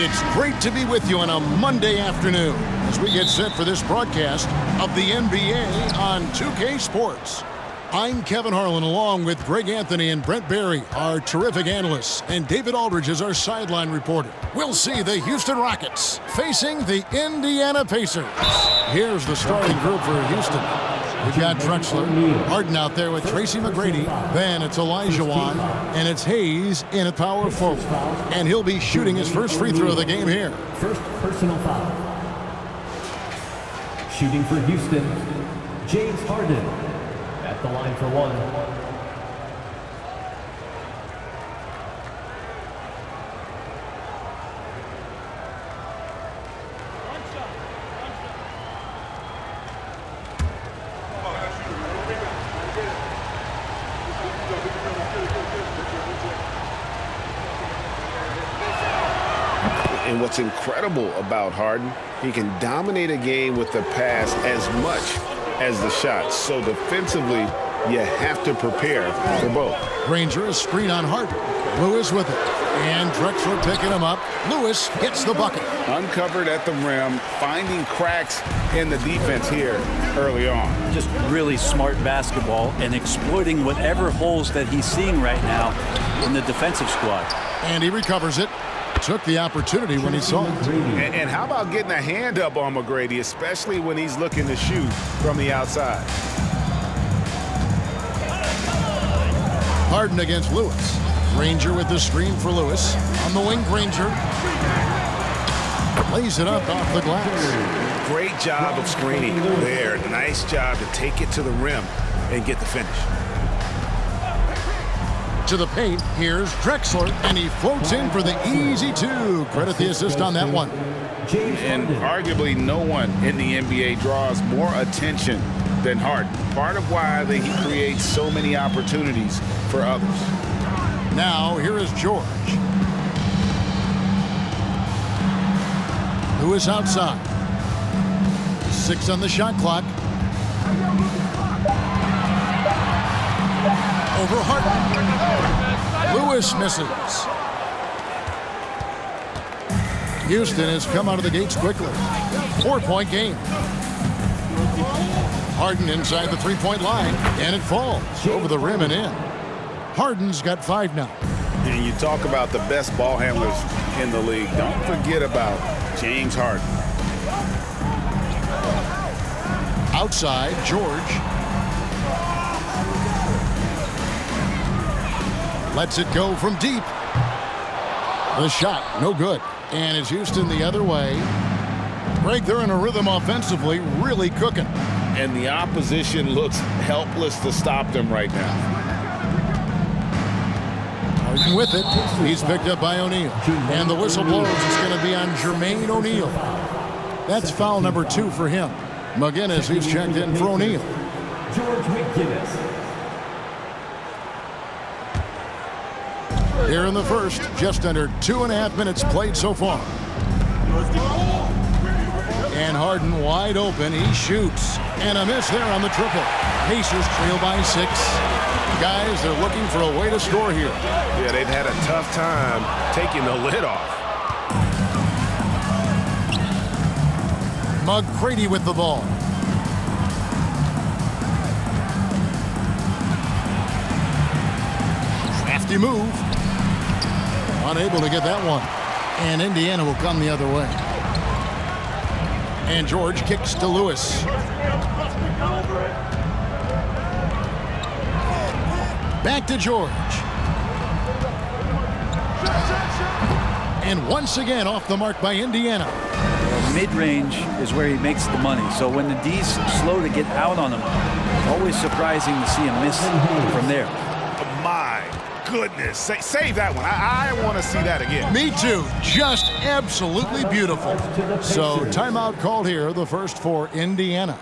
It's great to be with you on a Monday afternoon as we get set for this broadcast of the NBA on 2K Sports. I'm Kevin Harlan along with Greg Anthony and Brent Barry, our terrific analysts, and David Aldridge is our sideline reporter. We'll see the Houston Rockets facing the Indiana Pacers. Here's the starting group for Houston. We've got Drexler, Harden out there with Tracy McGrady. Then it's Elijah Wan, and it's Hayes in at power forward. And he'll be shooting his first free throw of the game here. First personal foul. Shooting for Houston, James Harden at the line for one. And what's incredible about Harden, he can dominate a game with the pass as much as the shot. So defensively, you have to prepare for both. Granger, a screen on Harden. Lewis with it. And Drexler picking him up. Lewis gets the bucket. Uncovered at the rim, finding cracks in the defense here early on. Just really smart basketball and exploiting whatever holes that he's seeing right now in the defensive squad. And he recovers it. Took the opportunity when he saw it. And how about getting a hand up on McGrady, especially when he's looking to shoot from the outside? Harden against Lewis. Granger with the screen for Lewis. On the wing, Granger. Lays it up off the glass. Great job of screening there. Nice job to take it to the rim and get the finish. To the paint, here's Drexler, and he floats in for the easy two. Credit the assist on that one. And arguably no one in the NBA draws more attention than Harden. Part of why he creates so many opportunities for others. Now, here is George. Lewis outside. 6 on the shot clock. Over Harden. Lewis misses. Houston has come out of the gates quickly. 4-point game. Harden inside the three-point line, and it falls over the rim and in. Harden's got 5 now. And you talk about the best ball handlers in the league. Don't forget about James Harden. Outside, George. Lets it go from deep. The shot, no good. And it's Houston the other way. Greg, they're in a rhythm offensively, really cooking. And the opposition looks helpless to stop them right now. Harden with it. He's picked up by O'Neal. And the whistle blows. It's going to be on Jermaine O'Neal. That's foul number 2 for him. McGinnis, who's checked in for O'Neal. George McGinnis. Here in the first, just under 2.5 minutes played so far. And Harden wide open. He shoots. And a miss there on the triple. Pacers trail by 6. Guys, they're looking for a way to score here. Yeah, they've had a tough time taking the lid off. McGrady with the ball. Crafty move. Unable to get that one. And Indiana will come the other way. And George kicks to Lewis. Back to George. And once again off the mark by Indiana. Mid-range is where he makes the money. So when the D's slow to get out on him, always surprising to see him miss from there. My goodness. Save that one. I want to see that again. Me too. Just absolutely beautiful. So timeout called here, the first for Indiana.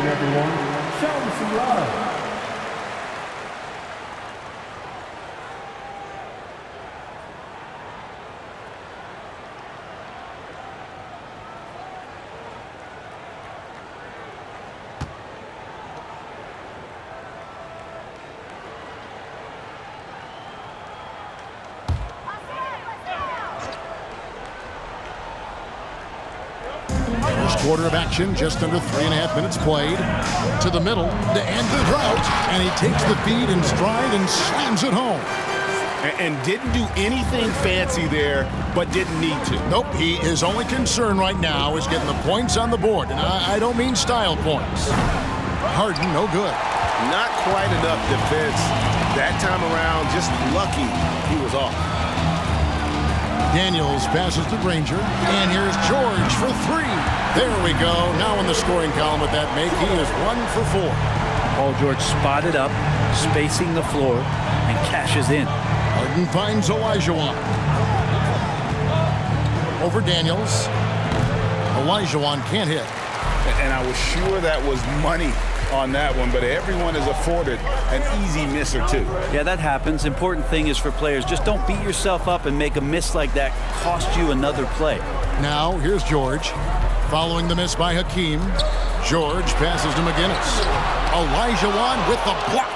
Everyone, show them some love. First quarter of action, just under 3.5 minutes played. To the middle, to end the drought, and he takes the feed in stride and slams it home. And didn't do anything fancy there, but didn't need to. Nope, his only concern right now is getting the points on the board, and I don't mean style points. Harden, no good. Not quite enough defense that time around, just lucky he was off. Daniels passes to Granger, and here's George for 3. There we go. Now in the scoring column with that make, he is 1 for 4. Paul George spotted up, spacing the floor, and cashes in. Harden finds Olajuwon. Over Daniels. Olajuwon can't hit. And I was sure that was money on that one, but everyone is afforded an easy miss or two. Yeah, that happens. Important thing is for players, just don't beat yourself up and make a miss like that cost you another play. Now, here's George. Following the miss by Hakeem, George passes to McGinnis. Olajuwon with the block.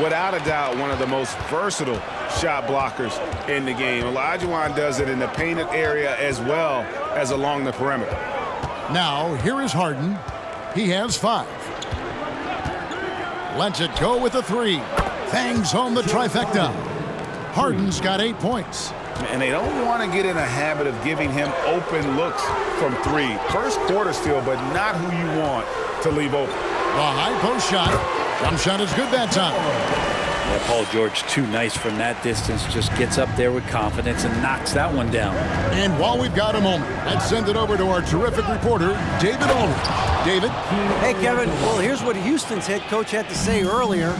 Without a doubt, one of the most versatile shot blockers in the game. Olajuwon does it in the painted area as well as along the perimeter. Now, here is Harden. He has 5. Lets it go with a 3. Bangs home the trifecta. Harden's got 8 points. And they don't want to get in a habit of giving him open looks from 3. First quarter still, but not who you want to leave open. The high post shot. Jump shot is good that time. Yeah, Paul George, too nice from that distance. Just gets up there with confidence and knocks that one down. And while we've got a moment, let's send it over to our terrific reporter, David Ulrich. David? Hey, Kevin. Well, here's what Houston's head coach had to say earlier.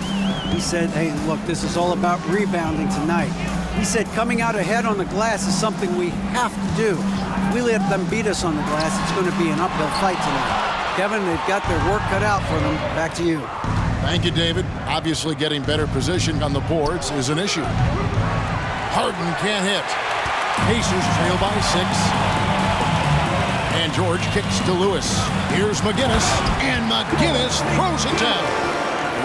He said, hey, look, this is all about rebounding tonight. He said coming out ahead on the glass is something we have to do. If we let them beat us on the glass, it's going to be an uphill fight tonight. Kevin, they've got their work cut out for them. Back to you. Thank you, David. Obviously, getting better position on the boards is an issue. Harden can't hit. Pacers trail by 6. And George kicks to Lewis. Here's McGinnis, and McGinnis throws it down.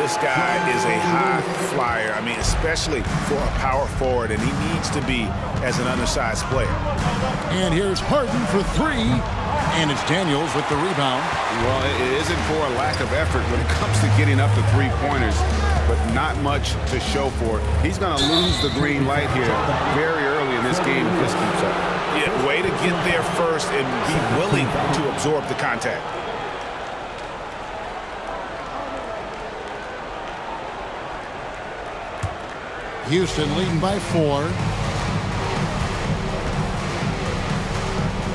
This guy is a high flyer, I mean, especially for a power forward, and he needs to be as an undersized player. And here's Harden for 3, and it's Daniels with the rebound. Well, it isn't for a lack of effort when it comes to getting up to 3-pointers, but not much to show for it. He's going to lose the green light here very early in this game if this keeps up. Yeah, way to get there first and be willing to absorb the contact. Houston leading by 4.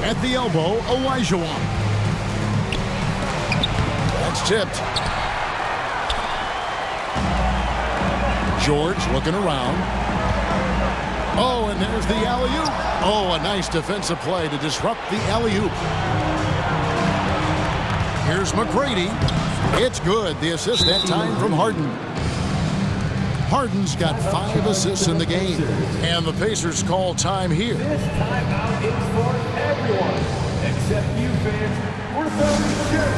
At the elbow, Olajuwon. That's tipped. George looking around. Oh, and there's the alley-oop. Oh, a nice defensive play to disrupt the alley-oop. Here's McGrady. It's good. The assist that time from Harden. Harden's got 5 assists in the game. And the Pacers call time here. This timeout is for everyone, except you fans. We're throwing shirt.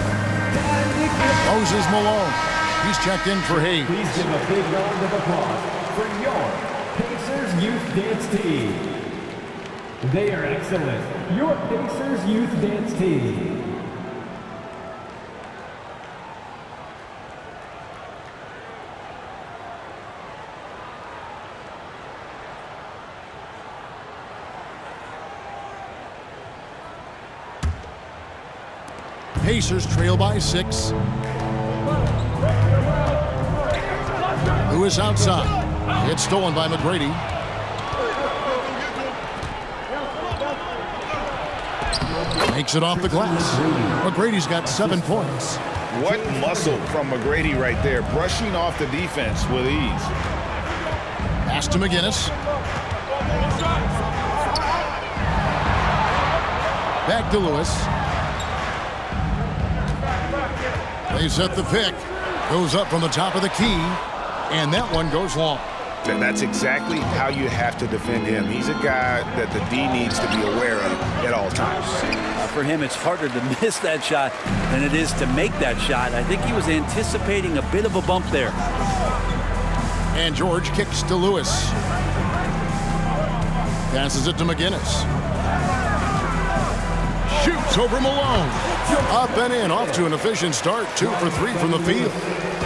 Time to get Moses Malone. He's checked in for Hayes. Please give a big round of applause for your Pacers Youth Dance Team. They are excellent. Your Pacers Youth Dance Team. Pacers trail by 6. Lewis outside. It's stolen by McGrady. Makes it off the glass. McGrady's got 7 points. What muscle from McGrady right there, brushing off the defense with ease. Pass to McGinnis. Back to Lewis. They set the pick. Goes up from the top of the key, and that one goes long. And that's exactly how you have to defend him. He's a guy that the D needs to be aware of at all times. For him, it's harder to miss that shot than it is to make that shot. I think he was anticipating a bit of a bump there. And George kicks to Lewis. Passes it to McGinnis. Shoots over Malone. Up and in, off to an efficient start. 2 for 3 from the field.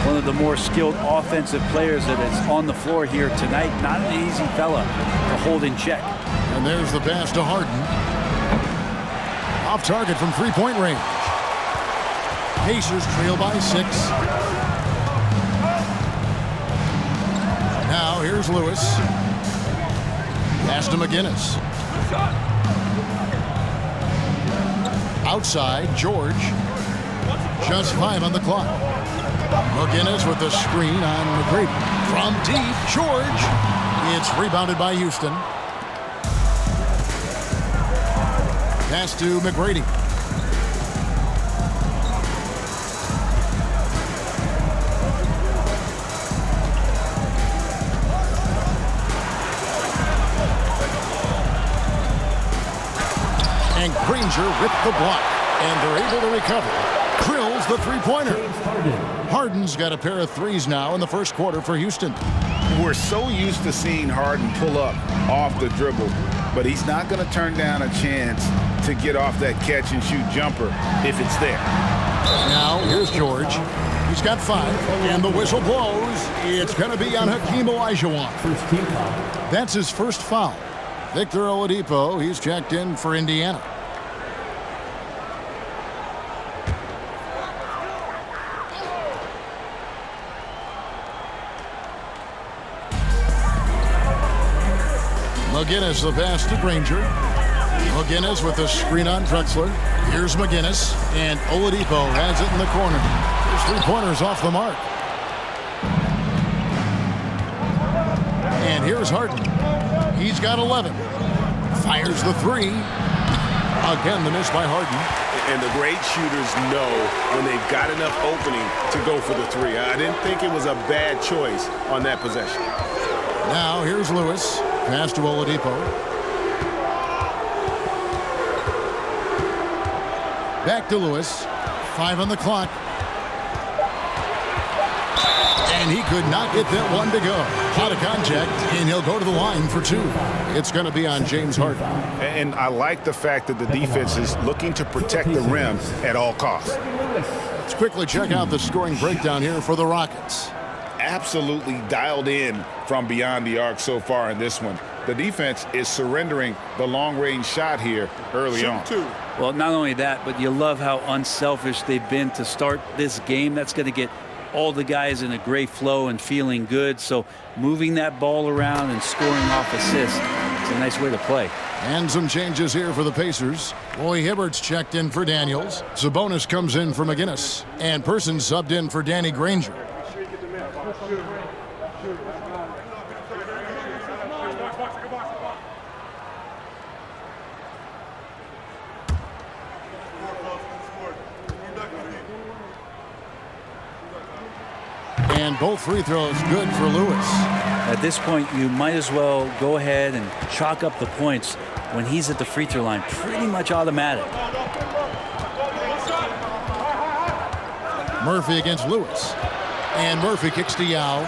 One of the more skilled offensive players that is on the floor here tonight. Not an easy fella to hold in check. And there's the pass to Harden. Off target from three-point range. Pacers trail by 6. Now here's Lewis. Pass to McGinnis. Outside, George. Just 5 on the clock. McGinnis with the screen on McGrady. From deep, George. It's rebounded by Houston. Pass to McGrady. And Granger with the block. And they're able to recover. Drills the three-pointer. Harden's got a pair of threes now in the first quarter for Houston. We're so used to seeing Harden pull up off the dribble, but he's not going to turn down a chance to get off that catch-and-shoot jumper if it's there. Now, here's George. He's got 5, and the whistle blows. It's going to be on Hakeem Olajuwon. That's his first foul. Victor Oladipo, he's checked in for Indiana. McGinnis the pass to Granger. McGinnis with the screen on Drexler. Here's McGinnis, and Oladipo has it in the corner. His three-pointers off the mark. And here's Harden. He's got 11. Fires the 3. Again, the miss by Harden. And the great shooters know when they've got enough opening to go for the 3. I didn't think it was a bad choice on that possession. Now here's Lewis. Pass to Oladipo. Back to Lewis. 5 on the clock. And he could not get that one to go. Out of contact, and he'll go to the line for 2. It's going to be on James Harden. And I like the fact that the defense is looking to protect the rim at all costs. Let's quickly check out the scoring breakdown here for the Rockets. Absolutely dialed in from beyond the arc so far in this one. The defense is surrendering the long-range shot here early on. Well, not only that, but you love how unselfish they've been to start this game. That's going to get all the guys in a great flow and feeling good. So moving that ball around and scoring off assists, it's a nice way to play. And some changes here for the Pacers. Roy Hibbert's checked in for Daniels. Sabonis comes in for McGinnis. And Person subbed in for Danny Granger. And both free throws good for Lewis. At this point, you might as well go ahead and chalk up the points when he's at the free throw line. Pretty much automatic. Murphy against Lewis. And Murphy kicks to Yao.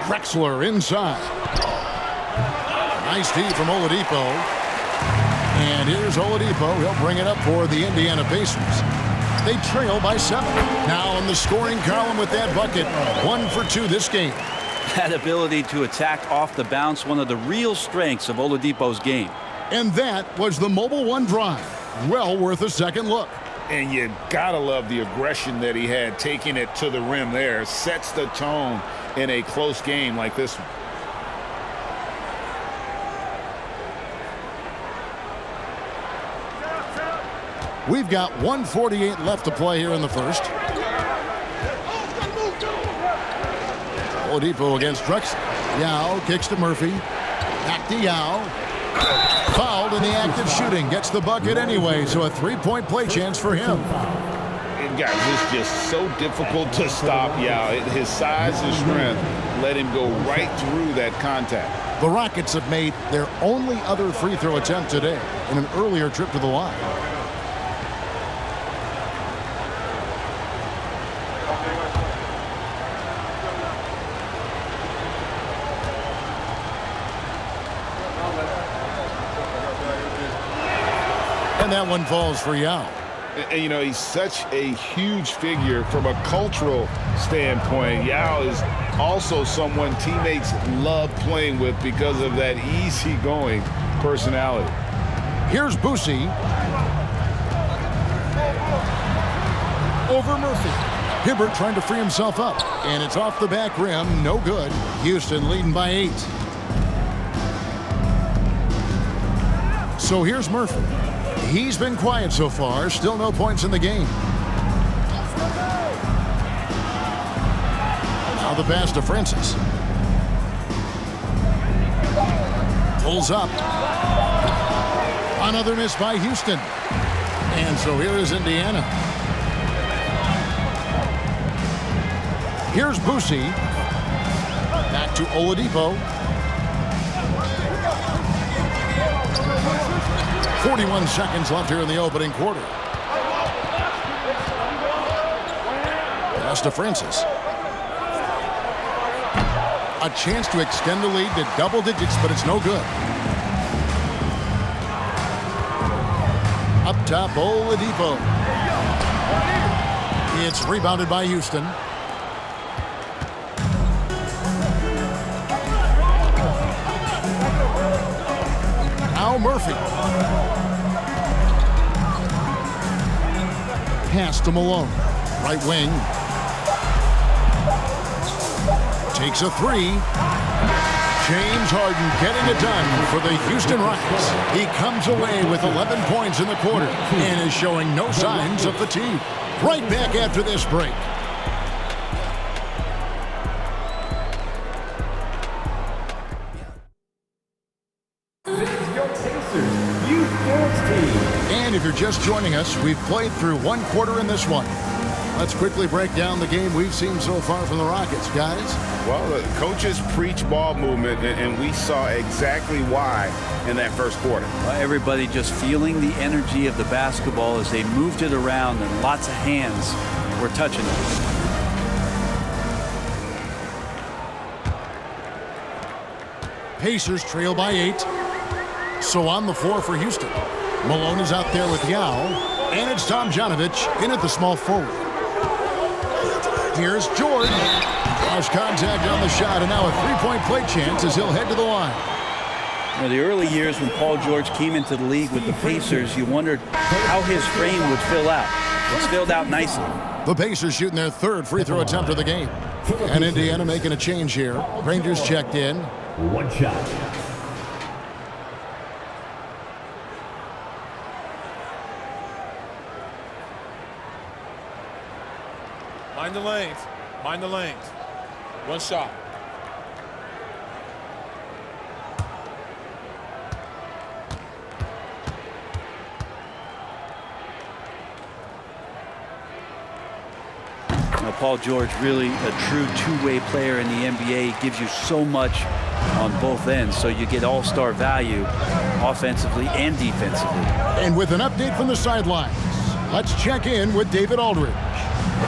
Drexler inside. Nice D from Oladipo. And here's Oladipo. He'll bring it up for the Indiana Pacers. They trail by 7. Now in the scoring column with that bucket. 1 for 2 this game. That ability to attack off the bounce, one of the real strengths of Oladipo's game. And that was the Mobile One drive. Well worth a second look. And you gotta love the aggression that he had taking it to the rim there. Sets the tone in a close game like this one. We've got 1:48 left to play here in the first. Oladipo against Drexler. Yao kicks to Murphy. Back to Yao. Fouled in the act of shooting. Gets the bucket anyway, so a 3-point play chance for him. And guys, it's just so difficult to stop Yao. His size and strength let him go right through that contact. The Rockets have made their only other free throw attempt today in an earlier trip to the line. And that one falls for Yao. And, you know, he's such a huge figure from a cultural standpoint. Yao is also someone teammates love playing with because of that easygoing personality. Here's Boosie. Over Murphy. Hibbert trying to free himself up. And it's off the back rim. No good. Houston leading by 8. So here's Murphy. He's been quiet so far. Still no points in the game. Now the pass to Francis. Pulls up. Another miss by Houston. And so here is Indiana. Here's Boosie. Back to Oladipo. 41 seconds left here in the opening quarter. Pass to Francis. A chance to extend the lead to double digits, but it's no good. Up top, Oladipo. It's rebounded by Houston. Now Murphy. Pass to Malone. Right wing. Takes a 3. James Harden getting it done for the Houston Rockets. He comes away with 11 points in the quarter and is showing no signs of fatigue. Right back after this break. And if you're just joining us, we've played through one quarter in this one. Let's quickly break down the game we've seen so far from the Rockets, guys. Well, the coaches preach ball movement, and we saw exactly why in that first quarter. Well, everybody just feeling the energy of the basketball as they moved it around, and lots of hands were touching it. Pacers trail by 8. So on the floor for Houston. Malone is out there with Yao. And it's Tomjanovich in at the small forward. Here's George. Draws contact on the shot, and now a three-point play chance as he'll head to the line. You know, the early years when Paul George came into the league with the Pacers, you wondered how his frame would fill out. It's filled out nicely. The Pacers shooting their third free throw attempt of the game. And Indiana making a change here. Rangers checked in. One shot. Mind the lanes. Mind the lanes. One shot. Now, Paul George, really a true two-way player in the NBA. He gives you so much on both ends, so you get all-star value offensively and defensively. And with an update from the sidelines, let's check in with David Aldridge.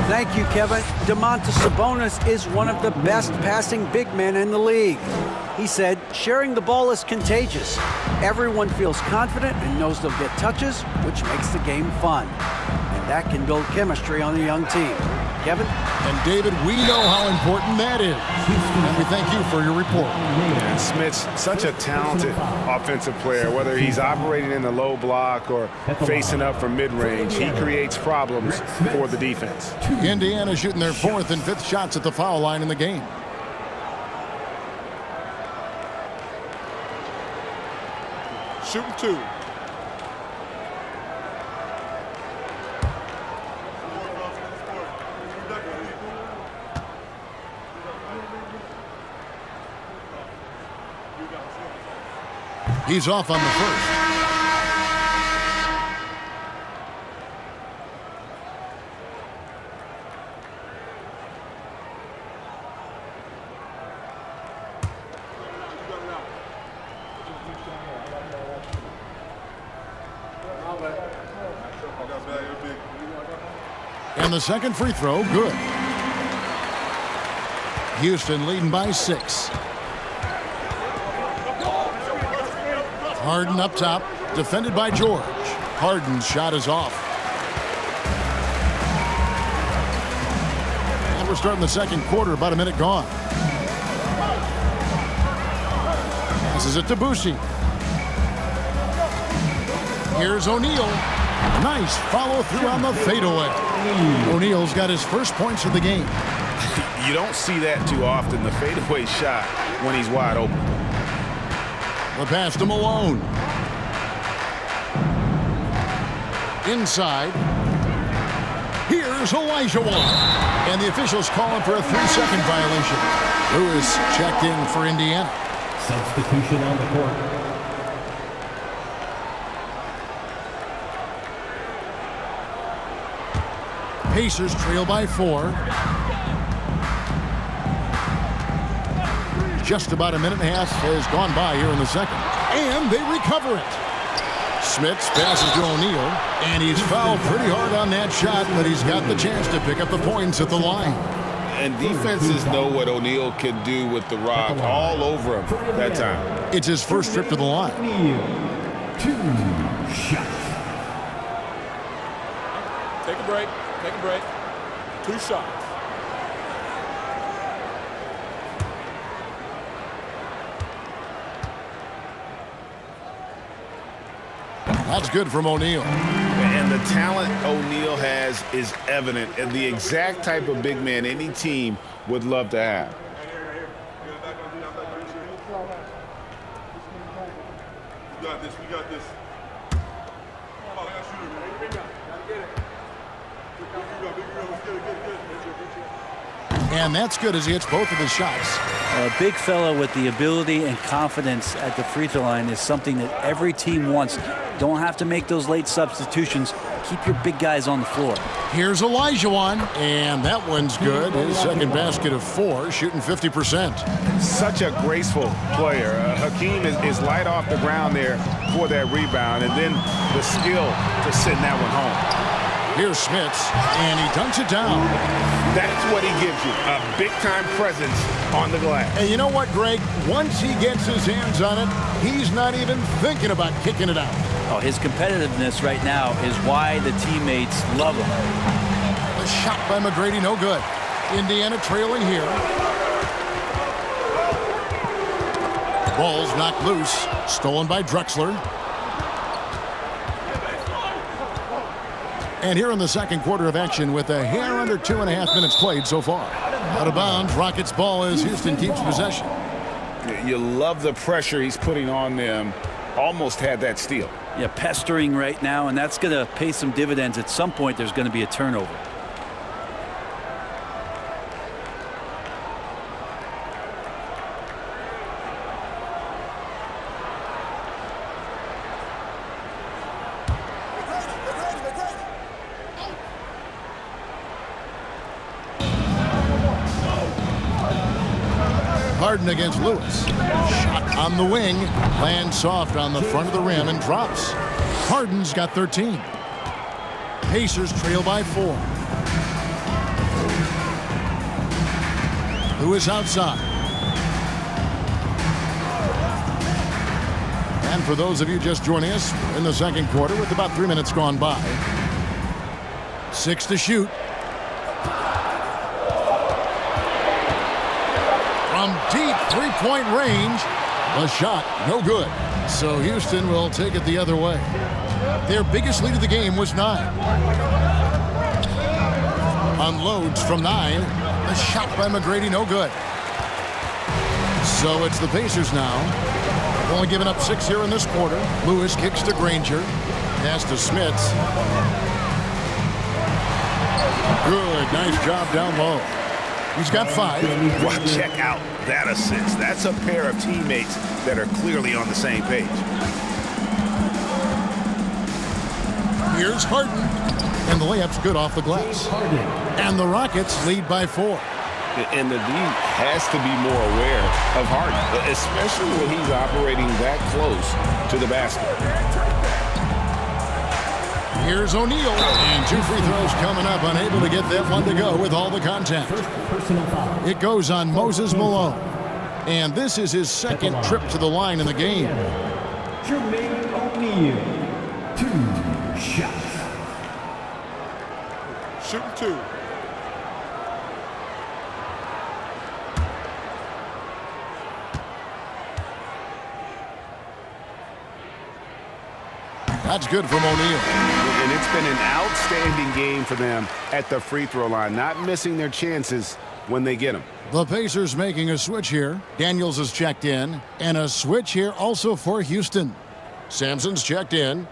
Thank you, Kevin. Domantas Sabonis is one of the best passing big men in the league. He said, sharing the ball is contagious. Everyone feels confident and knows they'll get touches, which makes the game fun. And that can build chemistry on a young team. Kevin? And David, we know how important that is. And we thank you for your report. And Smith's such a talented offensive player, whether he's operating in the low block or facing up from mid-range. He creates problems for the defense. Indiana shooting their fourth and fifth shots at the foul line in the game. Shooting 2. He's off on the first. And the second free throw, good. Houston leading by 6. Harden up top, defended by George. Harden's shot is off. And we're starting the second quarter, about a minute gone. Passes it to Boucher. Here's O'Neal. Nice follow through on the fadeaway. O'Neal's got his first points of the game. You don't see that too often, the fadeaway shot when he's wide open. The pass to Malone. Inside. Here's Olajuwon. And the officials calling for a 3-second violation. Lewis checked in for Indiana. Substitution on the court. Pacers trail by 4. Just about a minute and a half has gone by here in the second. And they recover it. Smits passes to O'Neal. And he's fouled pretty hard on that shot, but he's got the chance to pick up the points at the line. And defenses know what O'Neal can do with the rock all over him that time. It's his first trip to the line. O'Neal, 2 shots. Take a break. Take a break. 2 shots. That's good from O'Neal. And the talent O'Neal has is evident, and the exact type of big man any team would love to have. We got this. We got this. And that's good as he hits both of his shots. A big fella with the ability and confidence at the free throw line is something that every team wants. Don't have to make those late substitutions. Keep your big guys on the floor. Here's Olajuwon, and that one's good. His second basket of 4, shooting 50%. Such a graceful player. Hakeem is light off the ground there for that rebound, and then the skill to send that one home. Here's Smits, and he dunks it down. That's what he gives you, a big-time presence on the glass. And you know what, Greg? Once he gets his hands on it, he's not even thinking about kicking it out. Oh, his competitiveness right now is why the teammates love him. The shot by McGrady, no good. Indiana trailing here. The ball's knocked loose, stolen by Drexler. And here in the second quarter of action with a hair under 2.5 minutes played so far. Out of bounds, Rockets ball as Houston keeps possession. You love the pressure he's putting on them. Almost had that steal. Yeah, pestering right now, and that's going to pay some dividends. At some point, there's going to be a turnover. Harden against Lewis. Shot on the wing. Lands soft on the front of the rim and drops. Harden's got 13. Pacers trail by 4. Lewis outside. And for those of you just joining us, we're in the second quarter with about 3 minutes gone by. 6 to shoot. From deep three-point range, the shot no good. So Houston will take it the other way. Their biggest lead of the game was 9. Unloads from 9. The shot by McGrady no good. So it's the Pacers now. They've only given up 6 here in this quarter. Lewis kicks to Granger. Pass to Smits. Good, nice job down low. He's got 5. Well, check out that assist. That's a pair of teammates that are clearly on the same page. Here's Harden. And the layup's good off the glass. And the Rockets lead by 4. And the D has to be more aware of Harden, especially when he's operating that close to the basket. Here's O'Neal, and 2 free throws coming up, unable to get that one to go with all the contact. It goes on Moses Malone, and this is his second trip to the line in the game. Jermaine O'Neal, 2 shots. Shooting 2. That's good from O'Neal. And it's been an outstanding game for them at the free throw line, not missing their chances when they get them. The Pacers making a switch here. Daniels is checked in. And a switch here also for Houston. Sampson's checked in.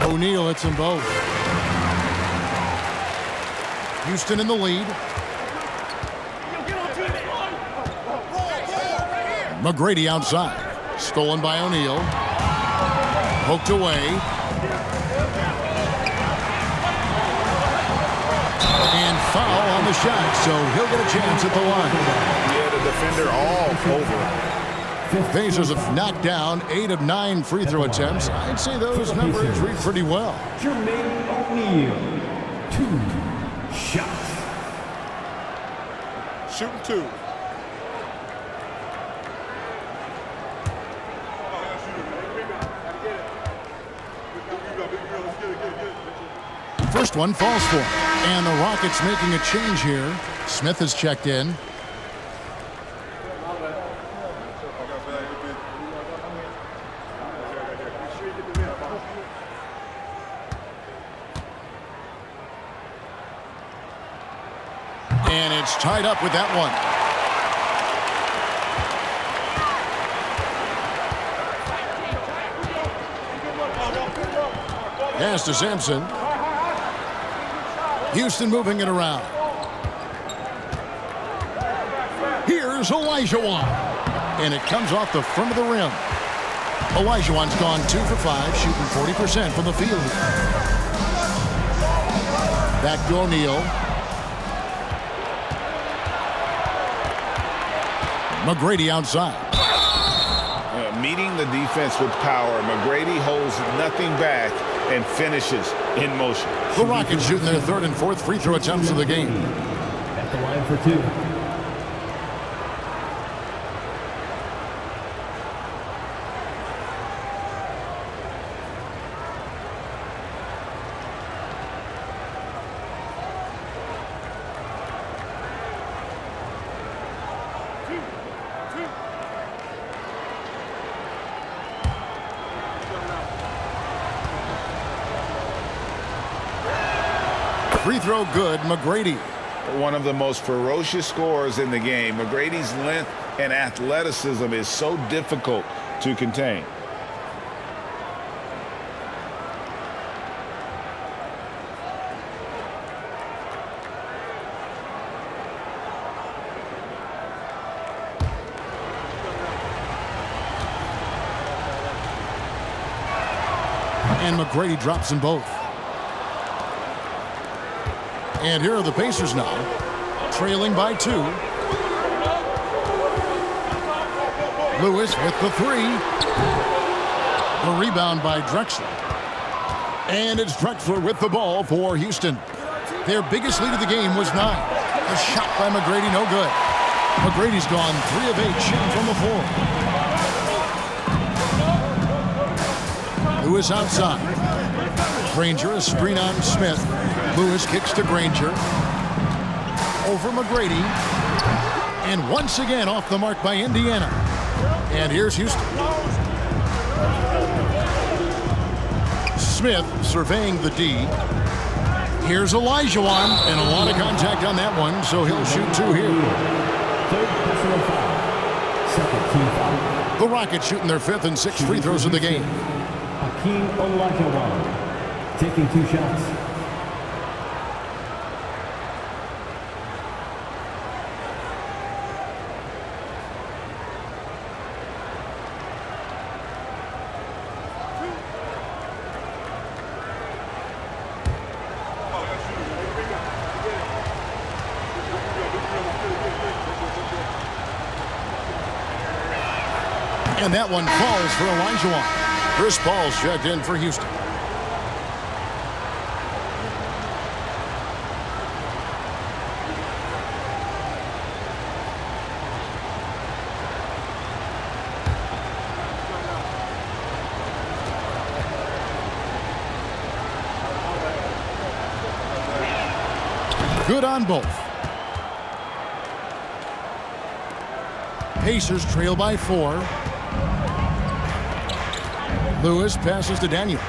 O'Neal hits them both. Houston in the lead. McGrady outside. Stolen by O'Neal. Poked away. And foul on the shot, so he'll get a chance at the line. Yeah, the defender all over. Pacers have knocked down 8 of 9 free throw attempts. I'd say those numbers read pretty well. Jermaine O'Neal, 2 shots. Shooting 2. First one falls for him. And the Rockets making a change here. Smith is checked in. And it's tied up with that one. Pass to Sampson. Houston moving it around. Here's Olajuwon. And it comes off the front of the rim. Olajuwon's gone 2 for 5, shooting 40% from the field. Back to O'Neal. McGrady outside. Meeting the defense with power. McGrady holds nothing back and finishes in motion. The Rockets shooting their 3rd and 4th free throw attempts of the game. At the line for 2. Free throw good, McGrady. One of the most ferocious scorers in the game. McGrady's length and athleticism is so difficult to contain. And McGrady drops them both. And here are the Pacers now, trailing by 2. Lewis with the 3. The rebound by Drexler. And it's Drexler with the ball for Houston. Their biggest lead of the game was 9. A shot by McGrady, no good. McGrady's gone 3 of 8 shooting from the floor. Lewis outside. Granger, a screen on Smith. Lewis kicks to Granger. Over McGrady. And once again off the mark by Indiana. And here's Houston. Smith surveying the D. Here's Olajuwon. And a lot of contact on that one, so he'll shoot 2 here. The Rockets shooting their 5th and 6th free throws of the game. Hakeem Olajuwon taking 2 shots. And that one falls for Olajuwon. Chris Paul's checked in for Houston. Good on both. Pacers trail by 4. Lewis passes to Daniels.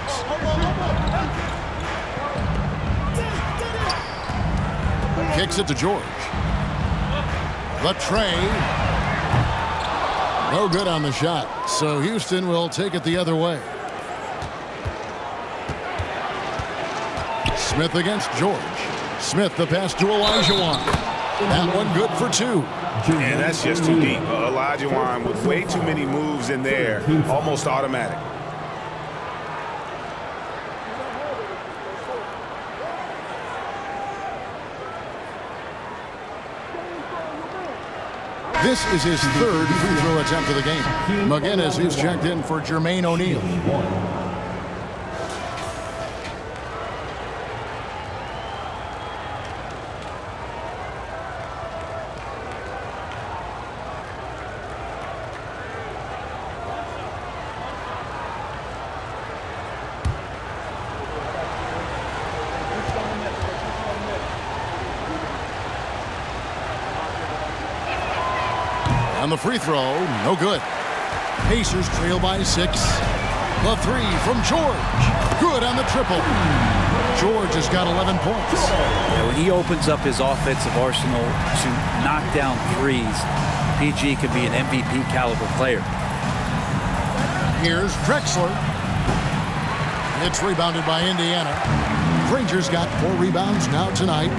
Kicks it to George. The tray. No good on the shot. So Houston will take it the other way. Smith against George. Smith the pass to Olajuwon. That one good for 2. And that's just too deep. Olajuwon with way too many moves in there. Almost automatic. This is his 3rd free throw attempt of the game. McGinnis is checked in for Jermaine O'Neal. On the free throw, no good. Pacers trail by 6. The 3 from George. Good on the triple. George has got 11 points. Yeah, when he opens up his offensive arsenal to knock down threes, PG could be an MVP caliber player. Here's Drexler. It's rebounded by Indiana. Granger's got 4 rebounds now tonight.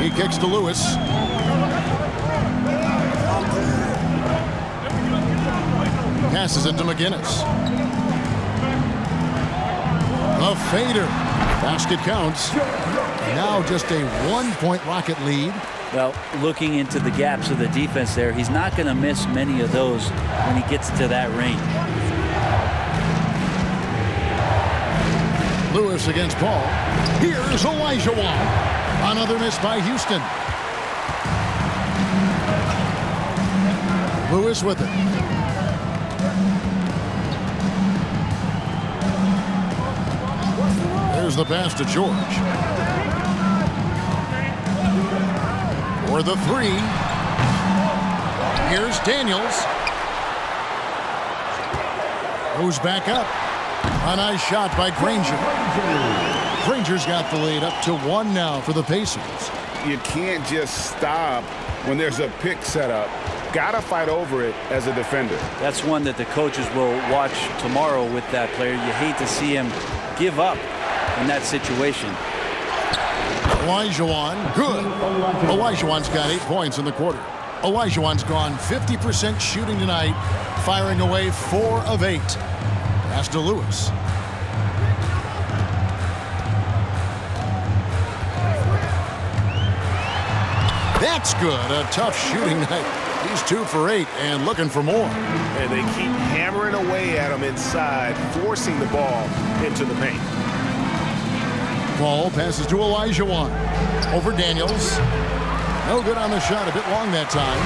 He kicks to Lewis. Passes it to McGinnis. The fader. Basket counts. Now just a 1-point Rocket lead. Well, looking into the gaps of the defense there, he's not going to miss many of those when he gets to that range. Lewis against Paul. Here's Olajuwon. Another miss by Houston. Lewis with it. There's the pass to George. For the 3. Here's Daniels. Goes back up. A nice shot by Granger. Granger's got the lead up to 1 now for the Pacers. You can't just stop when there's a pick set up. Gotta fight over it as a defender. That's one that the coaches will watch tomorrow with that player. You hate to see him give up in that situation. Olajuwon, good. Olajuwon's got 8 points in the quarter. Olajuwon's gone 50% shooting tonight, firing away 4 of 8. Pass to Lewis. That's good. A tough shooting night. He's 2 for 8 and looking for more. And they keep hammering away at him inside, forcing the ball into the paint. Paul passes to Olajuwon. Over Daniels. No good on the shot. A bit long that time.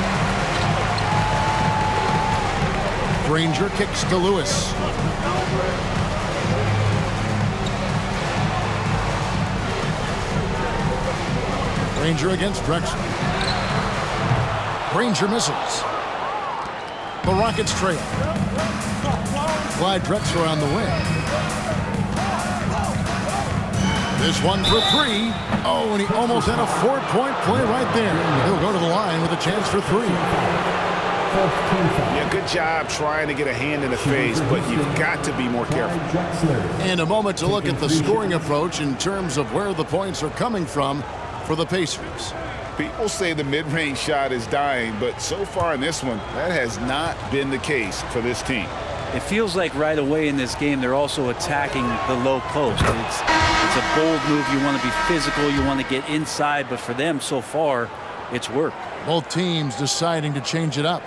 Granger kicks to Lewis. Granger against Drexler. Granger misses. The Rockets trail. Clyde Drexler on the wing. This one for 3. Oh, and he almost had a 4-point play right there. He'll go to the line with a chance for 3. Yeah, good job trying to get a hand in the face, but you've got to be more careful. And a moment to look at the scoring approach in terms of where the points are coming from for the Pacers. People say the mid-range shot is dying, but so far in this one, that has not been the case for this team. It feels like right away in this game they're also attacking the low post. It's a bold move. You want to be physical. You want to get inside. But for them so far, it's worked. Both teams deciding to change it up.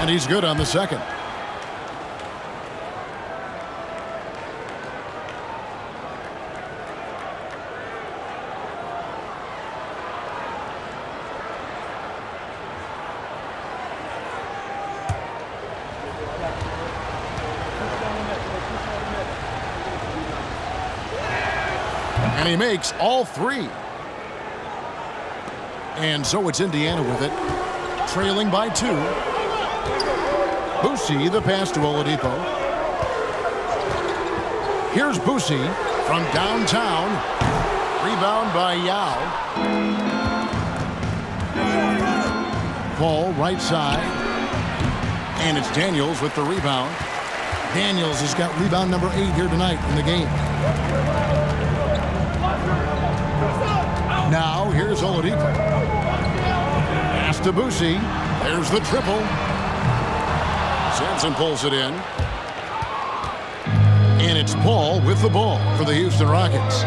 And he's good on the second. And he makes all three. And so it's Indiana with it, trailing by 2. Boucy, the pass to Oladipo. Here's Boucy from downtown. Rebound by Yao. Paul, right side. And it's Daniels with the rebound. Daniels has got rebound number 8 here tonight in the game. Now, here's Oladipo. Pass to Boucy. There's the triple. Sampson pulls it in. And it's Paul with the ball for the Houston Rockets.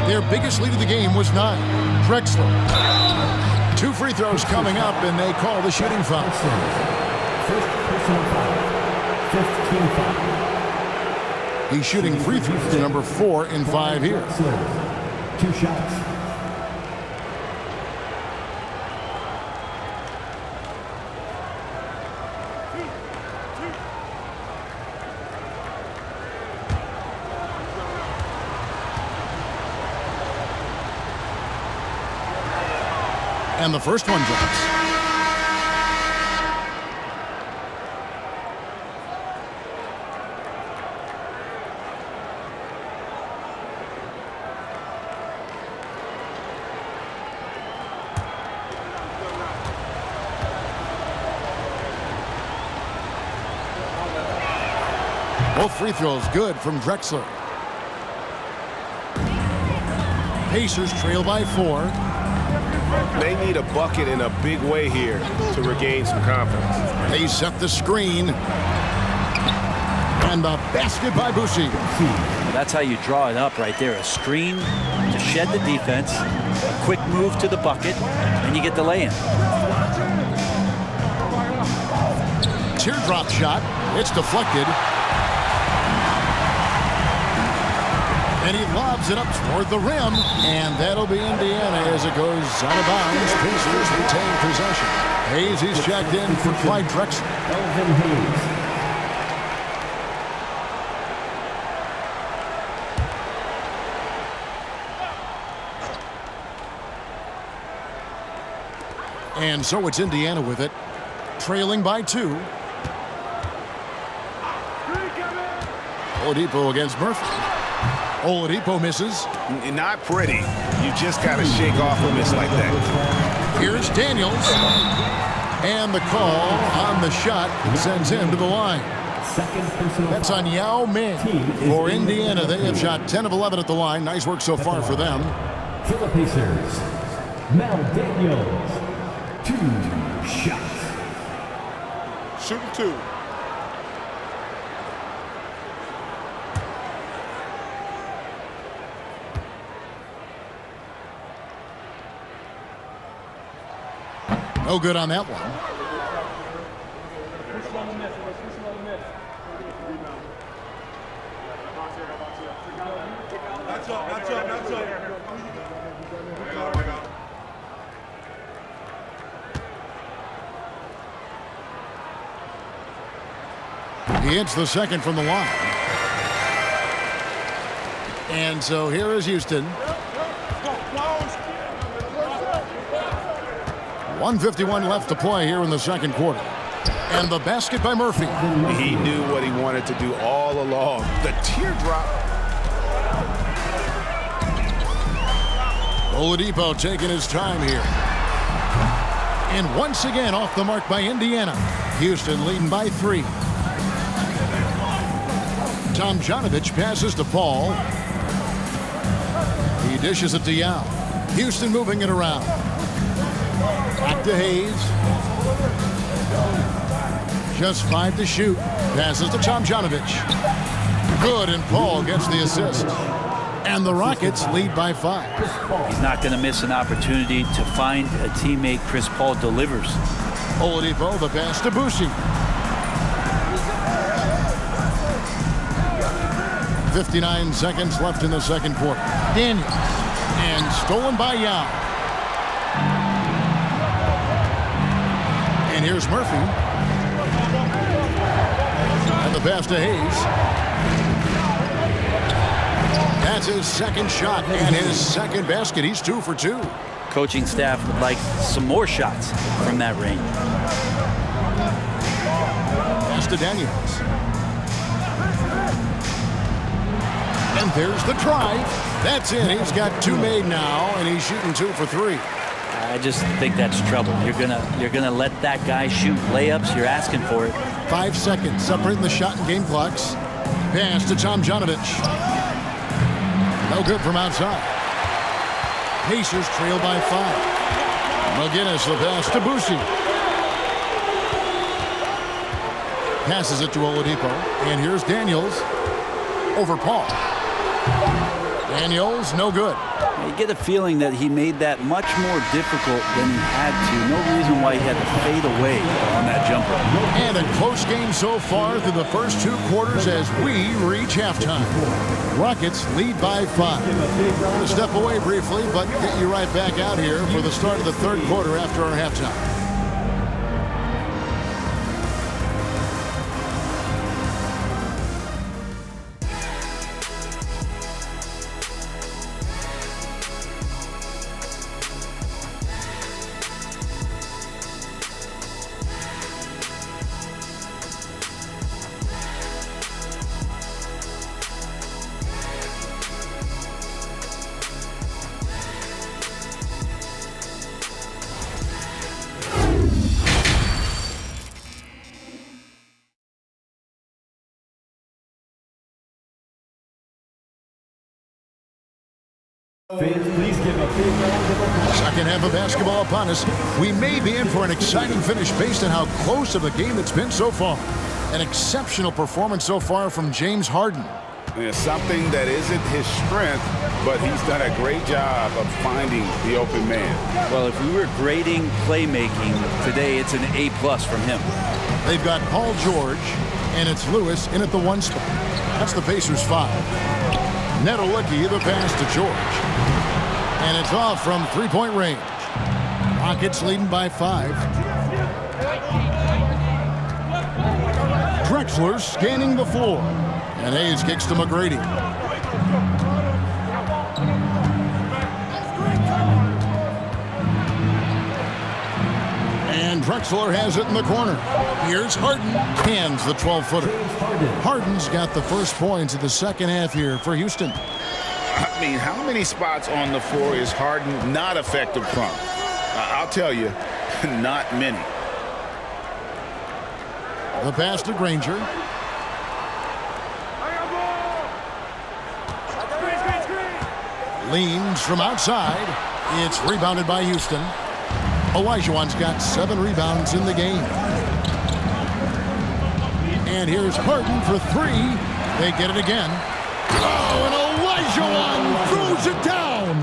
Their biggest lead of the game was 9. Drexler. 2 free throws coming up, and they call the shooting foul. First personal foul. 15 foul. He's shooting free throws, number 4 in 5 here. 2 shots. And the first one drops. Both free throws good from Drexler. Pacers trail by 4. They need a bucket in a big way here to regain some confidence. They set the screen. And the basket by Boucy. That's how you draw it up right there. A screen to shed the defense, a quick move to the bucket, and you get the lay-in. Teardrop shot. It's deflected. And he lobs it up toward the rim. And that'll be Indiana as it goes out of bounds. Pacers retain possession. Hayes, he's checked in for Clyde Drexler. Elvin Hayes. And so it's Indiana with it, trailing by 2. Oladipo against Murphy. Oladipo misses. Not pretty. You just got to shake off a miss like that. Here's Daniels. And the call on the shot sends him to the line. Second personal That's on Yao Ming for Indiana. They have shot 10 of 11 at the line. Nice work so far for them. For the Pacers, Mal Daniels. 2 shots. Shooting 2. No good on that one. That's up. He hits the second from the line. And so here is Houston. 1:51 left to play here in the second quarter. And the basket by Murphy. He knew what he wanted to do all along. The teardrop. Oladipo taking his time here. And once again off the mark by Indiana. Houston leading by 3. Tomjanovich passes to Paul. He dishes it to Yao. Houston moving it around. Back to Hayes. Just 5 to shoot. Passes to Tomjanovich. Good, and Paul gets the assist. And the Rockets lead by 5. He's not going to miss an opportunity to find a teammate. Chris Paul delivers. Oladipo, the pass to Boucy. 59 seconds left in the second quarter. Daniels. And stolen by Yao. And here's Murphy. And the pass to Hayes. That's That's his second shot and his second basket. He's 2 for 2. Coaching staff would like some more shots from that range. Pass to Daniels. And there's the drive. That's in. He's got 2 made now, and he's shooting 2 for 3. I just think that's trouble. You're gonna let that guy shoot layups. You're asking for it. 5 seconds separating the shot and game clocks. Pass to Tom Janovich. No good from outside. Pacers trail by 5. McGinnis the pass to Boucy. Passes it to Oladipo. And here's Daniels over Paul. Daniels, no good. You get a feeling that he made that much more difficult than he had to. No reason why he had to fade away on that jumper. And a close game so far through the first 2 quarters as we reach halftime. Rockets lead by 5. We'll step away briefly, but get you right back out here for the start of the 3rd quarter after our halftime. Fans, please give a big round of applause. Second half of basketball upon us. We may be in for an exciting finish based on how close of a game it's been so far. An exceptional performance so far from James Harden. It's something that isn't his strength, but he's done a great job of finding the open man. Well, if we were grading playmaking today, it's an A+ from him. They've got Paul George, and it's Lewis in at the 1 spot. That's the Pacers 5. Nedolicki the pass to George. And it's off from 3-point range. Rockets leading by 5. Drexler scanning the floor. And Hayes kicks to McGrady. And Drexler has it in the corner. Here's Harden. Cans the 12-footer. Harden's got the first points of the second half here for Houston. I mean, how many spots on the floor is Harden not effective from? I'll tell you, not many. The pass to Granger. Leans from outside. It's rebounded by Houston. Olajuwon's got 7 rebounds in the game. And here's Harden for 3. They get it again. Oh, and Olajuwon throws it down.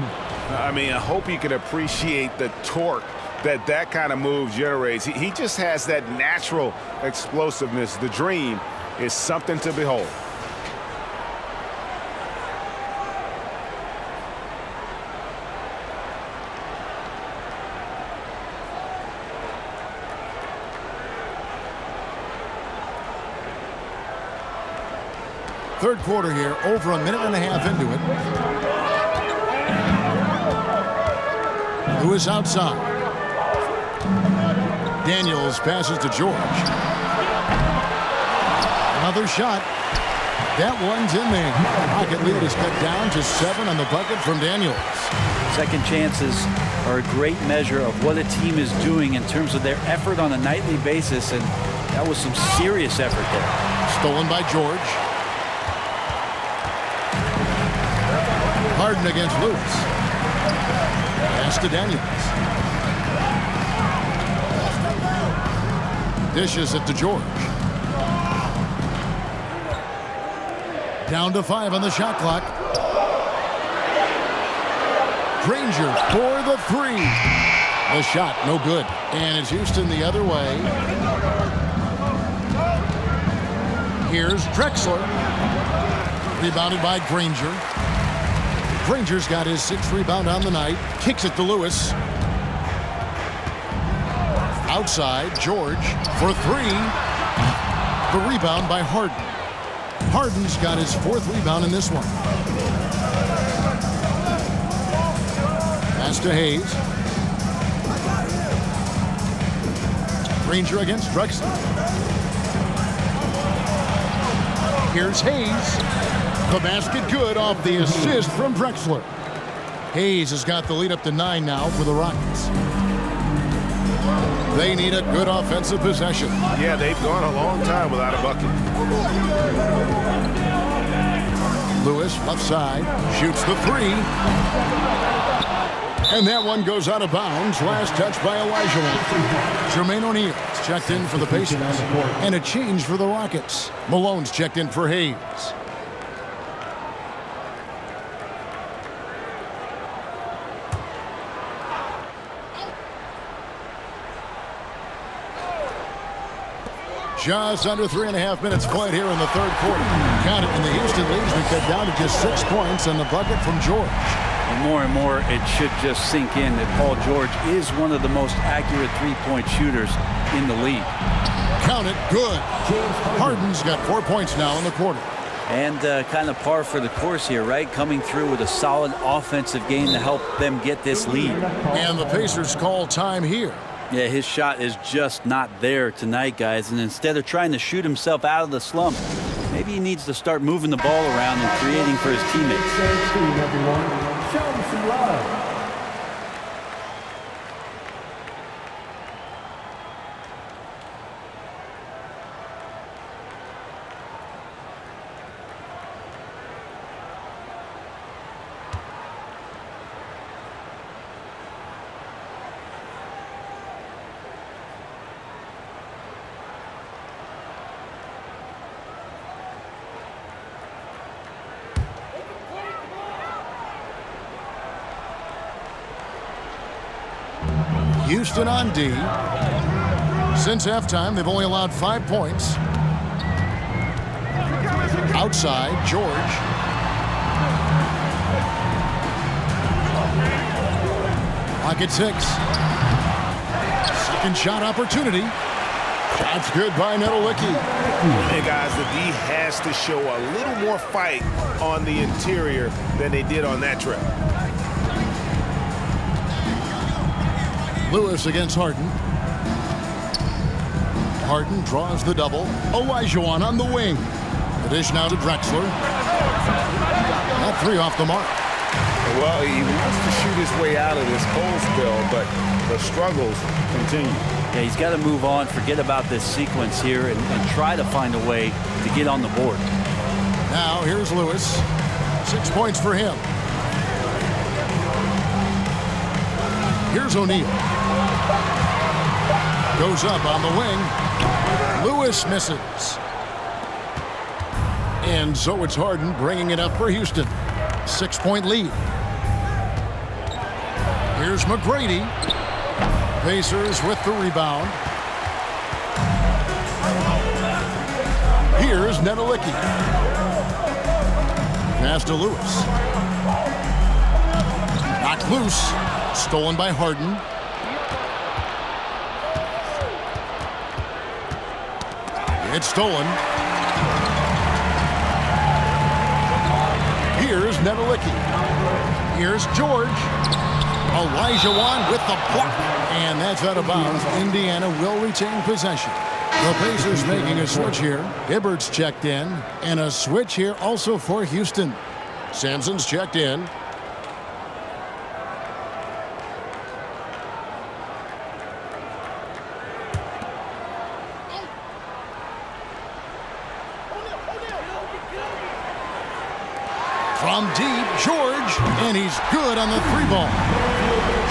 I mean, I hope you can appreciate the torque that kind of move generates. He just has that natural explosiveness. The dream is something to behold. Third quarter here, over a minute and a half into it. Lewis outside. Daniels passes to George. Another shot. That one's in there. Rocket lead is cut down to 7 on the bucket from Daniels. Second chances are a great measure of what a team is doing in terms of their effort on a nightly basis, and that was some serious effort there. Stolen by George. Harden against Lewis. Pass to Daniels. Dishes it to George. Down to 5 on the shot clock. Granger for the 3. The shot, no good. And it's Houston the other way. Here's Drexler. Rebounded by Granger. Granger's got his 6th rebound on the night. Kicks it to Lewis. Outside, George for 3. The rebound by Harden. Harden's got his 4th rebound in this one. Pass to Hayes. Granger against Drexler. Here's Hayes. The basket good off the assist from Drexler. Hayes has got the lead up to 9 now for the Rockets. They need a good offensive possession. Yeah, they've gone a long time without a bucket. Lewis, left side, shoots the 3. And that one goes out of bounds. Last touch by Elijah. Jermaine O'Neal checked in for the Pacers. And a change for the Rockets. Malone's checked in for Hayes. Just under 3.5 minutes played here in the third quarter. Count it, and the Houston leads been cut down to just 6 points on the bucket from George. And more, it should just sink in that Paul George is one of the most accurate three-point shooters in the league. Count it, good. Harden's got 4 points now in the quarter. And kind of par for the course here, right? Coming through with a solid offensive game to help them get this lead. And the Pacers call time here. Yeah, his shot is just not there tonight, guys. And instead of trying to shoot himself out of the slump, maybe he needs to start moving the ball around and creating for his teammates. Show him some love. Houston on D. Since halftime, they've only allowed 5 points. Outside, George. Pocket 6. Second shot opportunity. Shot's good by Nedelicki. Hey, guys, the D has to show a little more fight on the interior than they did on that trip. Lewis against Harden. Harden draws the double. Olajuwon on the wing. The dish now to Drexler. That 3 off the mark. Well, he wants to shoot his way out of this cold spell, but the struggles continue. Yeah, he's got to move on, forget about this sequence here, and try to find a way to get on the board. Now, here's Lewis. 6 points for him. Here's O'Neal. Goes up on the wing. Lewis misses. And so it's Harden bringing it up for Houston. 6-point lead. Here's McGrady. Pacers with the rebound. Here's Nedelicki. Pass to Lewis. Knocked loose. Stolen by Harden. It's stolen. Here's Nedelicki. Here's George. Olajuwon with the block. And that's out of bounds. Indiana will retain possession. The Pacers making a switch here. Hibbert's checked in. And a switch here also for Houston. Sampson's checked in. From deep, George, and he's good on the 3-ball.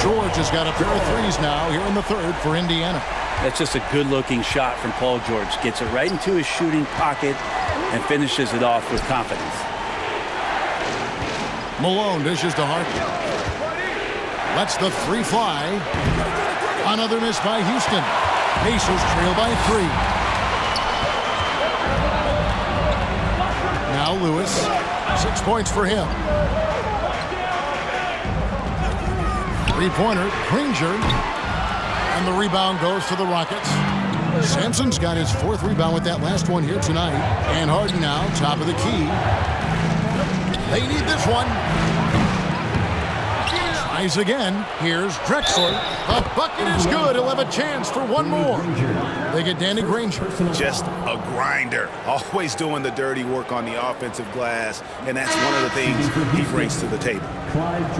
George has got a pair of threes now here in the third for Indiana. That's just a good-looking shot from Paul George. Gets it right into his shooting pocket and finishes it off with confidence. Malone dishes to Harden. Lets the 3 fly. Another miss by Houston. Pacers trail by 3. Now Lewis. 6 points for him. 3-pointer, Granger. And the rebound goes to the Rockets. Sampson's got his 4th rebound with that last one here tonight. And Harden now, top of the key. They need this one. Tries again. Here's Drexler. The bucket is good. He'll have a chance for one more. They get Danny Granger. Just a grinder. Always doing the dirty work on the offensive glass, and that's one of the things he brings to the table.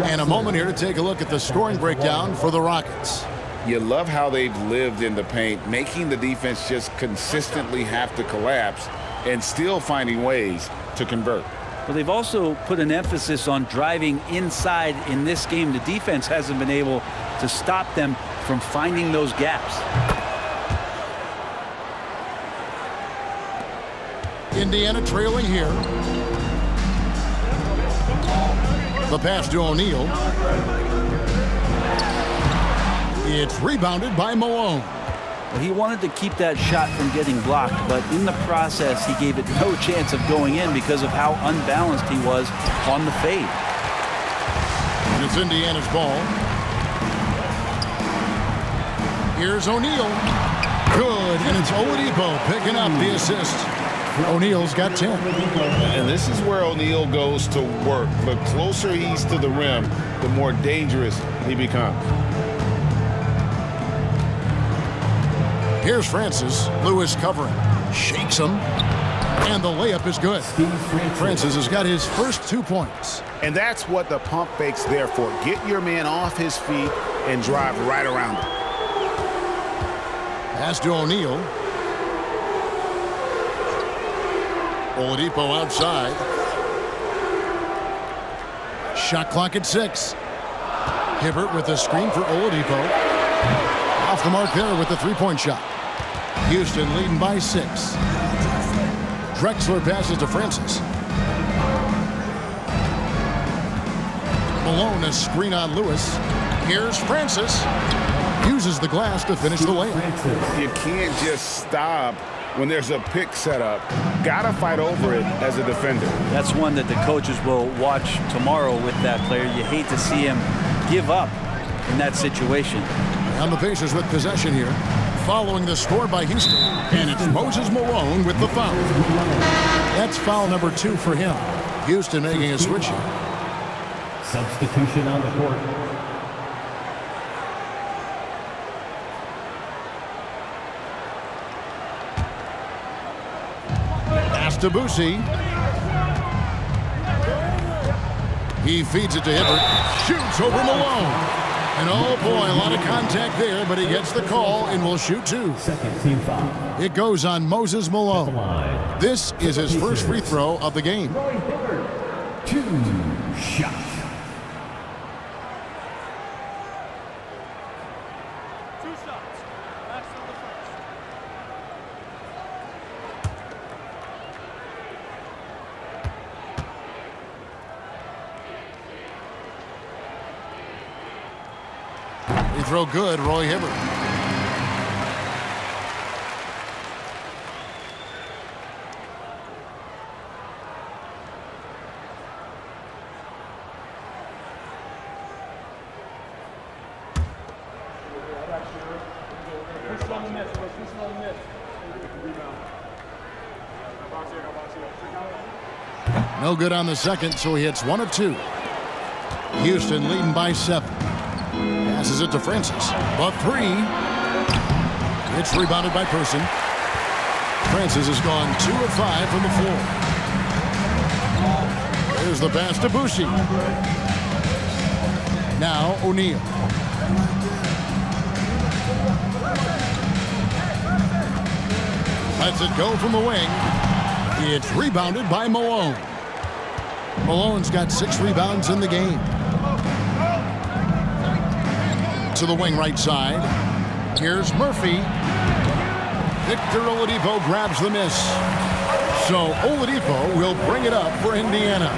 And a moment here to take a look at the scoring breakdown for the Rockets. You love how they've lived in the paint, making the defense just consistently have to collapse and still finding ways to convert. But they've also put an emphasis on driving inside in this game. The defense hasn't been able to stop them from finding those gaps. Indiana trailing here. The pass to O'Neal. It's rebounded by Malone. Well, he wanted to keep that shot from getting blocked, but in the process, he gave it no chance of going in because of how unbalanced he was on the fade. And it's Indiana's ball. Here's O'Neal. Good, and it's Oladipo picking up the assist. O'Neal's got 10. And this is where O'Neal goes to work. The closer he's to the rim, the more dangerous he becomes. Here's Francis. Lewis covering. Shakes him. And the layup is good. Francis has got his first 2 points. And that's what the pump fake's there for. Get your man off his feet and drive right around him. Pass to O'Neal. Oladipo outside. Shot clock at 6. Hibbert with a screen for Oladipo. Off the mark there with the three-point shot. Houston leading by 6. Drexler passes to Francis. Malone a screen on Lewis. Here's Francis. Uses the glass to finish the layup. You can't just stop when there's a pick set up. Gotta fight over it as a defender. That's one that the coaches will watch tomorrow with that player. You hate to see him give up in that situation. And the Pacers with possession here. Following the score by Houston. And it's Moses Malone with the foul. That's foul number 2 for him. Houston making a switch here. Substitution on the court. Pass to Boosie. He feeds it to Hibbert. Shoots over Malone. And oh boy, a lot of contact there, but he gets the call and will shoot 2. Second team foul. It goes on Moses Malone. This is his first free throw of the game. 2 shots. Throw good, Roy Hibbert. No good on the second, so he hits 1 of 2. Houston leading by 7. Passes it to Francis. The 3. It's rebounded by Person. Francis has gone 2 of 5 from the floor. There's the pass to Boosie. Now O'Neal. Lets it go from the wing. It's rebounded by Malone. Malone's got 6 rebounds in the game. To the wing right side. Here's Murphy. Victor Oladipo grabs the miss. So Oladipo will bring it up for Indiana.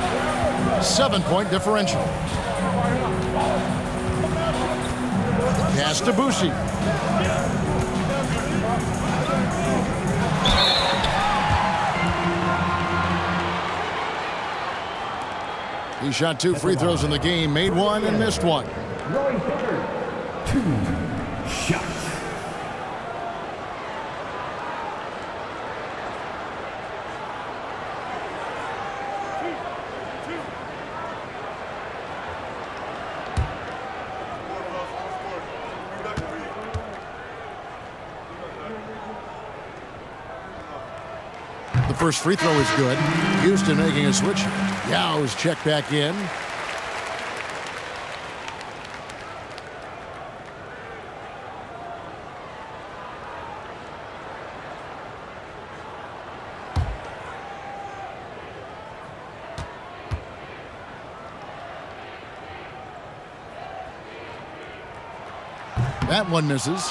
7-point differential. Pass to Boosie. He shot 2 free throws in the game, made 1 and missed 1. 2 shots. The first free throw is good. Houston making a switch. Yow's checked back in. That one misses.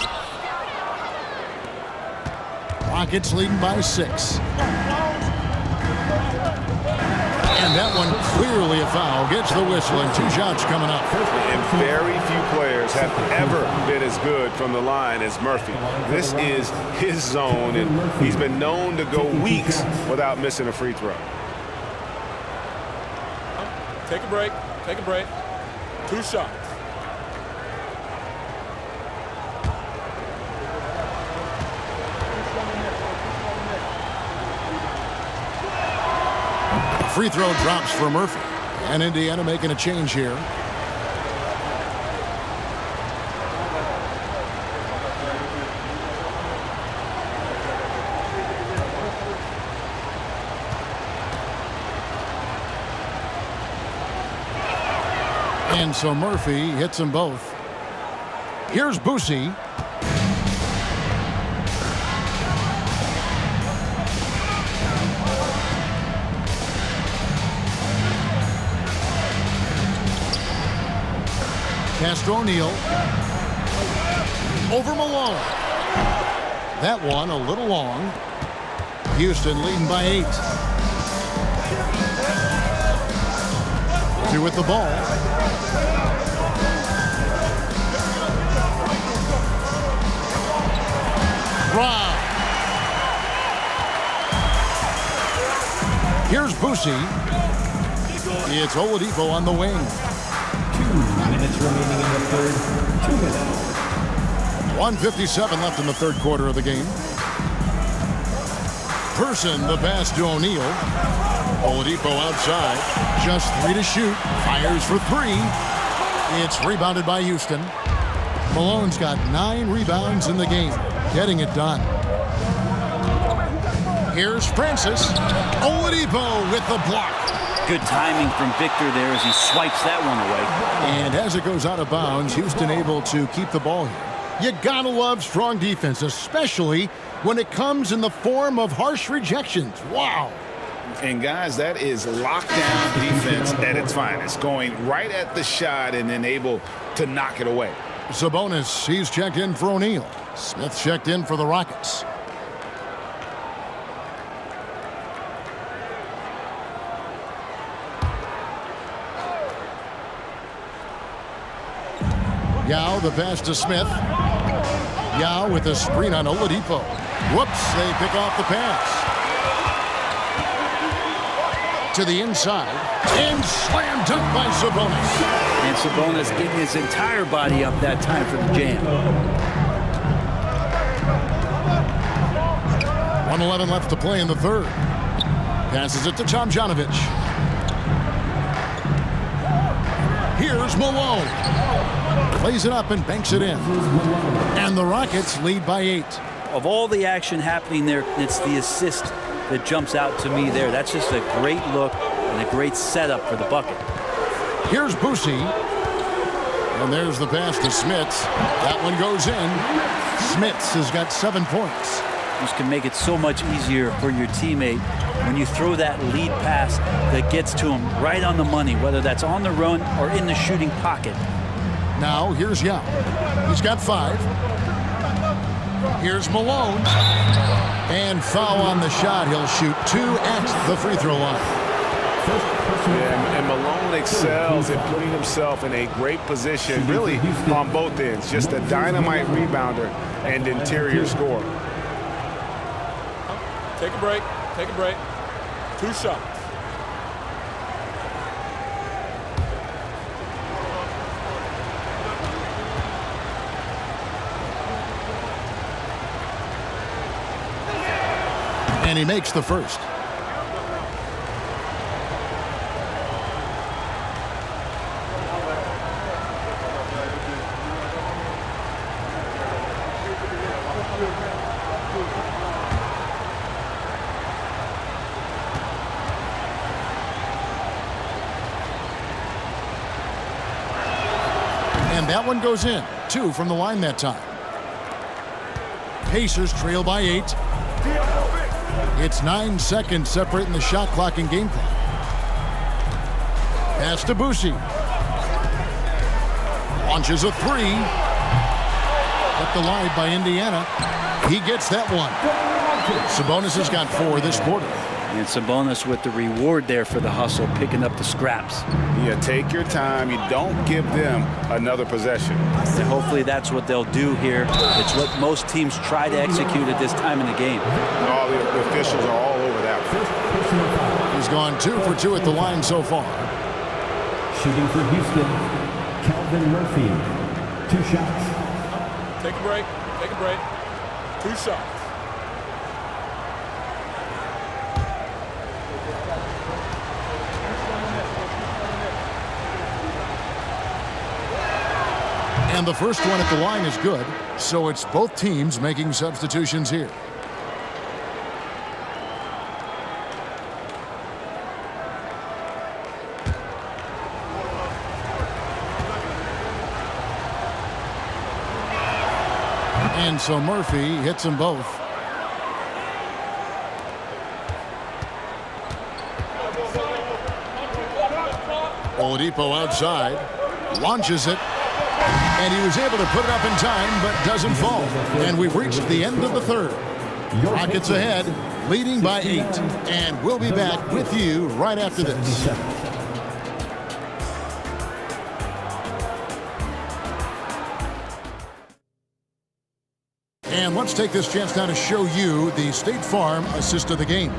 Rockets leading by 6. And that one clearly a foul. Gets the whistle and 2 shots coming up. And very few players have ever been as good from the line as Murphy. This is his zone, and he's been known to go weeks without missing a free throw. Take a break. Take a break. 2 shots. Free throw drops for Murphy. And Indiana making a change here. And so Murphy hits them both. Here's Boosie. Castro O'Neal. Over Malone. That one a little long. Houston leading by 8. 2 with the ball. Rob. Here's Boosie. It's Oladipo on the wing. 2 minutes remaining in the third. 2 minutes. 1:57 left in the third quarter of the game. Person the pass to O'Neal. Oladipo outside. Just 3 to shoot. Fires for 3. It's rebounded by Houston. Malone's got 9 rebounds in the game. Getting it done. Here's Francis. Oladipo with the block. Good timing from Victor there as he swipes that one away. And as it goes out of bounds, Houston able to keep the ball here. You gotta love strong defense, especially when it comes in the form of harsh rejections. Wow. And guys, that is lockdown defense at its finest, going right at the shot and then able to knock it away. Sabonis, he's checked in for O'Neal. Smith checked in for the Rockets. Yao, the pass to Smith. Yao with a screen on Oladipo. Whoops, they pick off the pass. To the inside. And slam dunk by Sabonis. And Sabonis getting his entire body up that time for the jam. 1:11 left to play in the third. Passes it to Tomjanovich. Here's Malone. Plays it up and banks it in. And the Rockets lead by 8. Of all the action happening there, it's the assist that jumps out to me there. That's just a great look and a great setup for the bucket. Here's Boosie. And there's the pass to Smits. That one goes in. Smits has got 7 points. This can make it so much easier for your teammate when you throw that lead pass that gets to him right on the money, whether that's on the run or in the shooting pocket. Now, here's Yao. He's got 5. Here's Malone. And foul on the shot. He'll shoot 2 at the free throw line. Yeah, and Malone excels at putting himself in a great position, really on both ends. Just a dynamite rebounder and interior scorer. Take a break. Take a break. 2 shots. And he makes the first. that one goes in. 2 from the line that time. Pacers trail by 8. It's 9 seconds separating the shot clock and game clock. Pass to Boucher. Launches a 3. Kept alive by Indiana. He gets that one. Sabonis has got 4 this quarter. And Sabonis with the reward there for the hustle, picking up the scraps. Yeah, take your time. You don't give them another possession. And hopefully that's what they'll do here. It's what most teams try to execute at this time in the game. All the officials are all over that one. He's gone 2 for 2 at the line so far. Shooting for Houston, Calvin Murphy. 2 shots. Take a break. Take a break. 2 shots. And the first one at the line is good, so it's both teams making substitutions here. And so Murphy hits them both. Oladipo outside, launches it. And he was able to put it up in time, but doesn't fall. And we've reached the end of the third. Rockets ahead, leading by 8. And we'll be back with you right after this. And let's take this chance now to show you the State Farm assist of the game.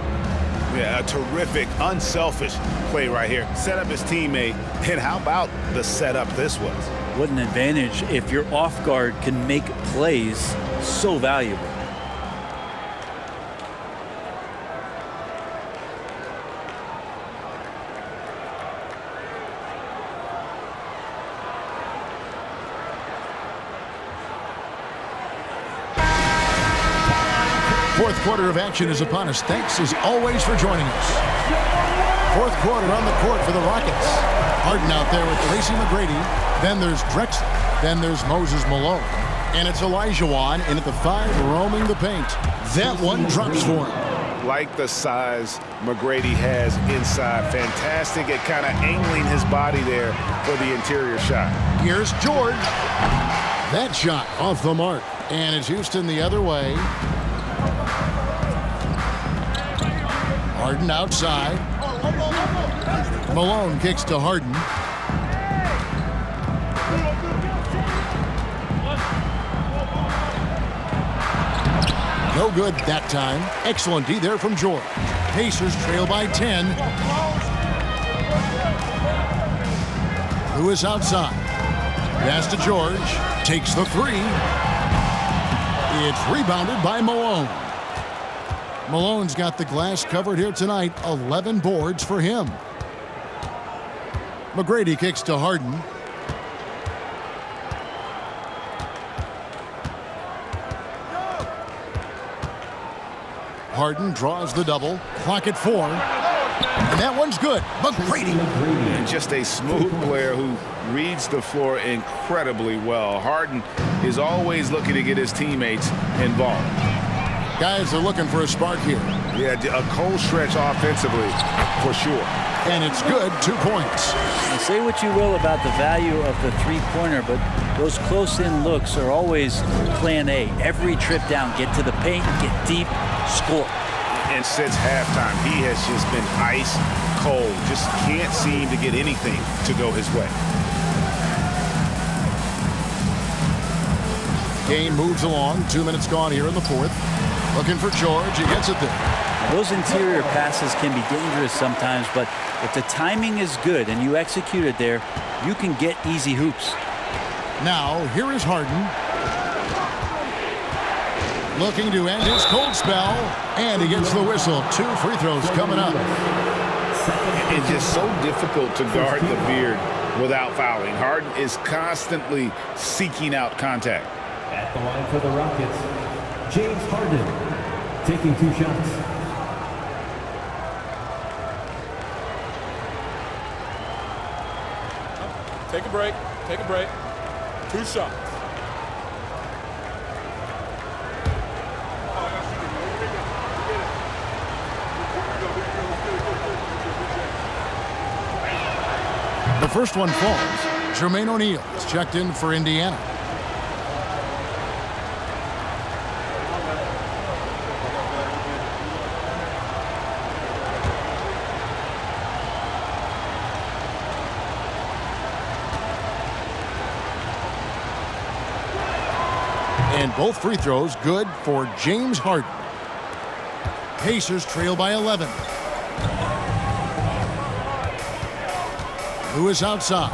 Yeah, a terrific, unselfish play right here. Set up his teammate. And how about the setup this was? What an advantage if your off guard can make plays so valuable. Fourth quarter of action is upon us. Thanks as always for joining us. Fourth quarter on the court for the Rockets. Harden out there with Tracy McGrady. Then there's Drexler. Then there's Moses Malone. And it's Olajuwon in at the 5 roaming the paint. That one drops for him. Like the size McGrady has inside. Fantastic at kind of angling his body there for the interior shot. Here's George. That shot off the mark. And it's Houston the other way. Harden outside. Malone kicks to Harden. No good that time. Excellent D there from George. Pacers trail by 10. Lewis outside. Pass to George. Takes the 3. It's rebounded by Malone. Malone's got the glass covered here tonight. 11 boards for him. McGrady kicks to Harden. Harden draws the double. Clock at 4. And that one's good. McGrady. And just a smooth player who reads the floor incredibly well. Harden is always looking to get his teammates involved. Guys are looking for a spark here. Yeah, a cold stretch offensively for sure. And it's good. 2 points. Now, say what you will about the value of the three-pointer, but those close-in looks are always plan A. Every trip down, get to the paint, get deep, score. And since halftime, he has just been ice cold. Just can't seem to get anything to go his way. Game moves along. 2 minutes gone here in the fourth. Looking for George. He gets it there. Now, those interior passes can be dangerous sometimes, but if the timing is good and you execute it there, you can get easy hoops. Now, here is Harden. Looking to end his cold spell, and he gets the whistle. 2 free throws coming up. It's just so difficult to guard the beard without fouling. Harden is constantly seeking out contact. At the line for the Rockets, James Harden taking 2 shots. Take a break. Take a break. 2 shots. The first one falls. Jermaine O'Neal is checked in for Indiana. And both free throws good for James Harden. Pacers trail by 11. Lewis outside.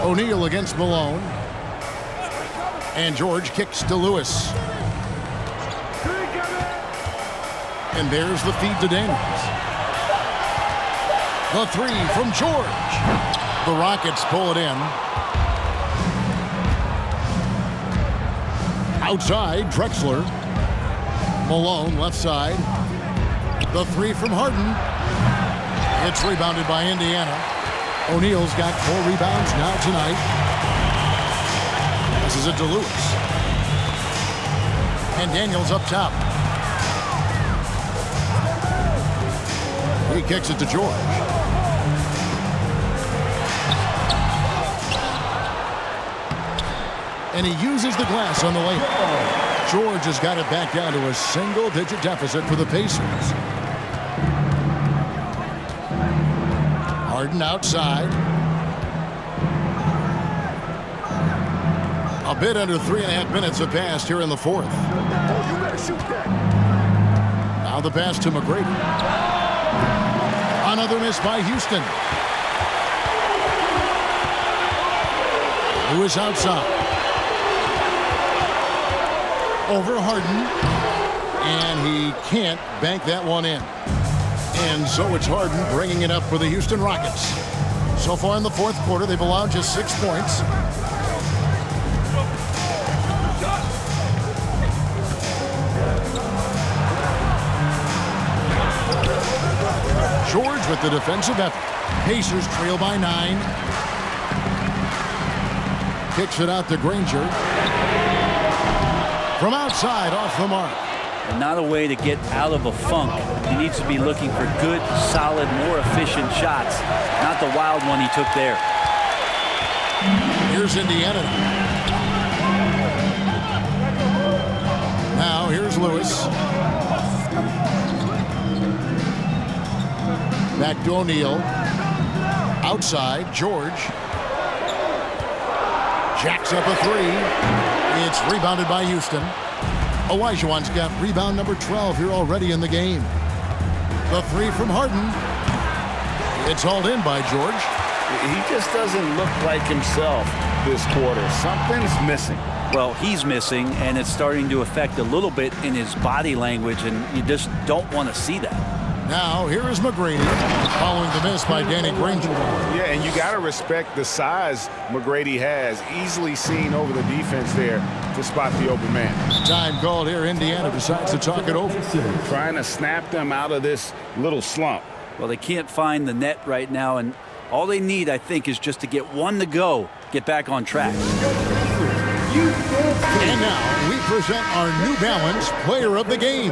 O'Neal against Malone. And George kicks to Lewis. And there's the feed to Daniels. The three from George. The Rockets pull it in. Outside, Drexler. Malone, left side. The three from Harden. It's rebounded by Indiana. O'Neal's got 4 rebounds now tonight. This is it to Lewis. And Daniels up top. He kicks it to George. And he uses the glass on the layup. George has got it back down to a single-digit deficit for the Pacers. Harden outside. A bit under 3.5 minutes have passed here in the fourth. Now the pass to McGrady. Another miss by Houston. Lewis outside. Over Harden. And he can't bank that one in. And so it's Harden bringing it up for the Houston Rockets. So far in the fourth quarter, they've allowed just 6 points. George with the defensive effort. Pacers trail by 9. Kicks it out to Granger. From outside, off the mark. And not a way to get out of a funk. He needs to be looking for good, solid, more efficient shots. Not the wild one he took there. Here's Indiana. Now here's Lewis. Back to O'Neal. Outside, George. Jacks up a 3. It's rebounded by Houston. Olajuwon's got rebound number 12 here already in the game. The three from Harden. It's hauled in by George. He just doesn't look like himself this quarter. Something's missing. Well, he's missing, and it's starting to affect a little bit in his body language, and you just don't want to see that. Now, here is McGrady, following the miss by Danny Granger. Yeah, and you got to respect the size McGrady has. Easily seen over the defense there to spot the open man. Time called here. Indiana decides to talk it over. Trying to snap them out of this little slump. Well, they can't find the net right now, and all they need, I think, is just to get one to go, get back on track. And now we present our New Balance player of the game,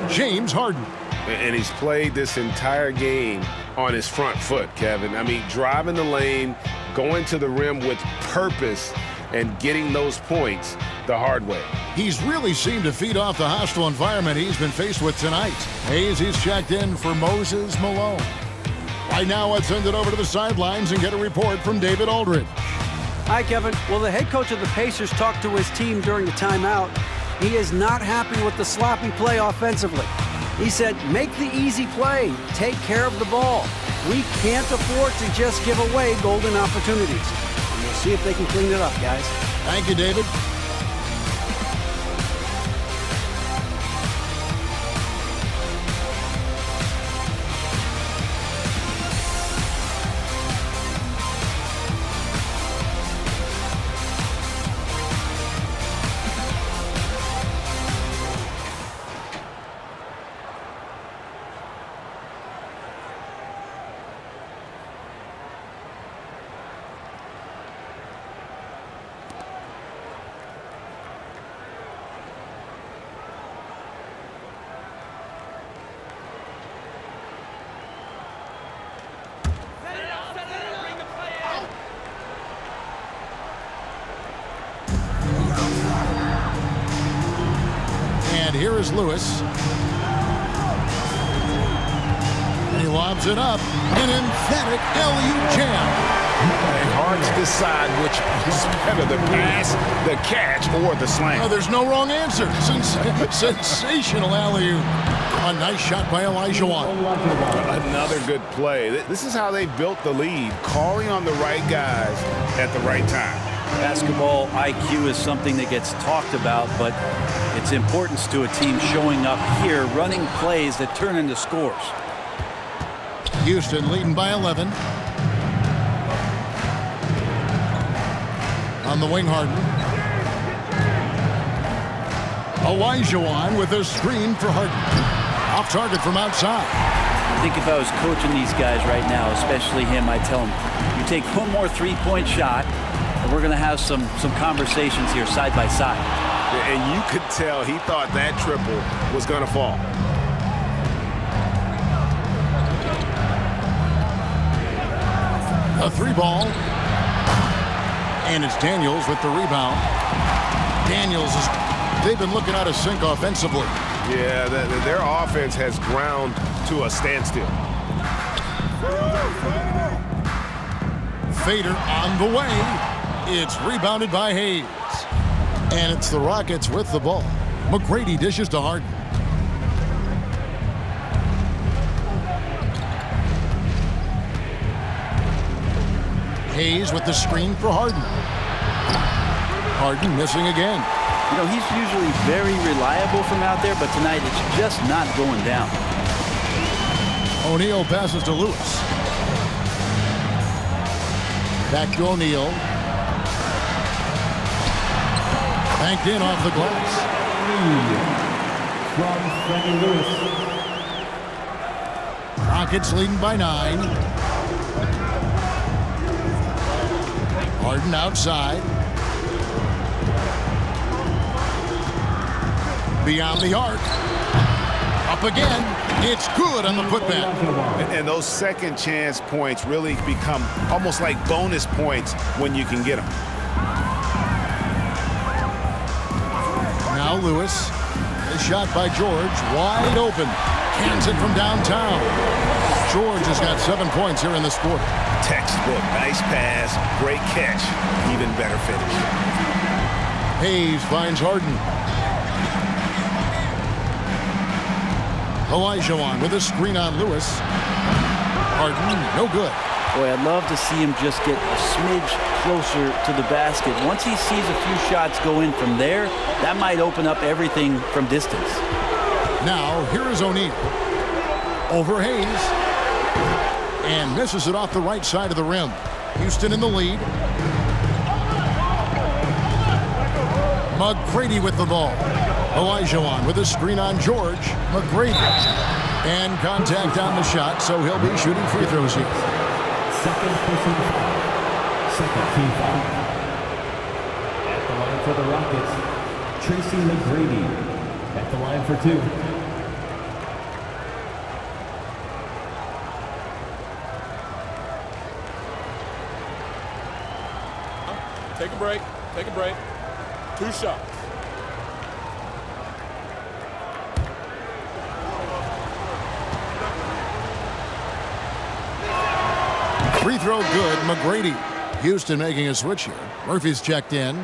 James Harden. And he's played this entire game on his front foot, Kevin. I mean, driving the lane, going to the rim with purpose, and getting those points the hard way. He's really seemed to feed off the hostile environment he's been faced with tonight. Hayes, he's checked in for Moses Malone. Right now, let's send it over to the sidelines and get a report from David Aldridge. Hi, Kevin. Well, the head coach of the Pacers talked to his team during the timeout. He is not happy with the sloppy play offensively. He said, make the easy play. Take care of the ball. We can't afford to just give away golden opportunities. And we'll see if they can clean it up, guys. Thank you, David. And here is Lewis. And he lobs it up. An emphatic LU jam. And hard to decide which is better, the pass, the catch, or the slam. Oh, there's no wrong answer. Sensational alley-oop. A nice shot by Olajuwon. Another good play. This is how they built the lead, calling on the right guys at the right time. Basketball IQ is something that gets talked about, but its importance to a team showing up here, running plays that turn into scores. Houston leading by 11. On the wing, Harden. Olajuwon with a screen for Harden. Off target from outside. I think if I was coaching these guys right now, especially him, I'd tell him, you take one more three-point shot, and we're going to have some conversations here side by side. And you could tell he thought that triple was going to fall. A three ball. And it's Daniels with the rebound. Daniels, they've been looking out of sync offensively. Yeah, their offense has ground to a standstill. Fader on the way. It's rebounded by Hayes. And it's the Rockets with the ball. McGrady dishes to Harden. Hayes with the screen for Harden. Harden missing again. You know, he's usually very reliable from out there, but tonight it's just not going down. O'Neal passes to Lewis. Back to O'Neal. Banked in off the glass. From Freddie Lewis. Rockets leading by 9. Harden outside. Beyond the arc. Up again. It's good on the putback. And those second chance points really become almost like bonus points when you can get them. Now Lewis. A shot by George. Wide open. Cans it from downtown. George has got 7 points here in this quarter. Textbook. Nice pass. Great catch. Even better finish. Hayes finds Harden. Olajuwon with a screen on Lewis. Harden, no good. Boy, I'd love to see him just get a smidge closer to the basket. Once he sees a few shots go in from there, that might open up everything from distance. Now, here is O'Neal. Over Hayes. And misses it off the right side of the rim. Houston in the lead. McGrady with the ball. Olajuwon with a screen on George. McGrady. And contact on the shot, so he'll be shooting free throws here. Second personal foul. Second team foul. At the line for the Rockets, Tracy McGrady. At the line for 2. Take a break. Take a break. 2 shots. Free throw good. McGrady. Houston making a switch here. Murphy's checked in.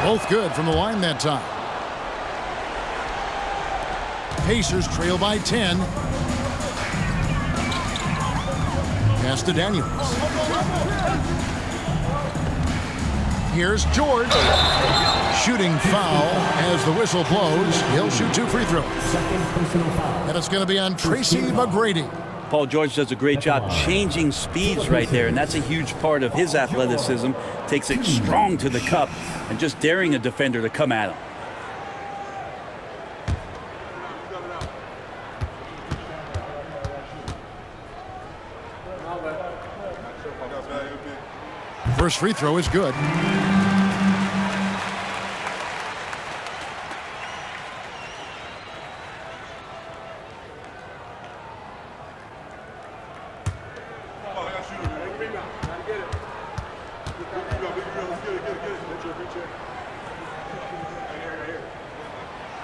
Both good from the line that time. Pacers trail by 10. Pass to Daniels. Here's George. Shooting foul as the whistle blows. He'll shoot 2 free throws. Second personal foul. And it's going to be on Tracy McGrady. Paul George does a great job changing speeds right there, and that's a huge part of his athleticism. Takes it strong to the cup and just daring a defender to come at him. First free throw is good.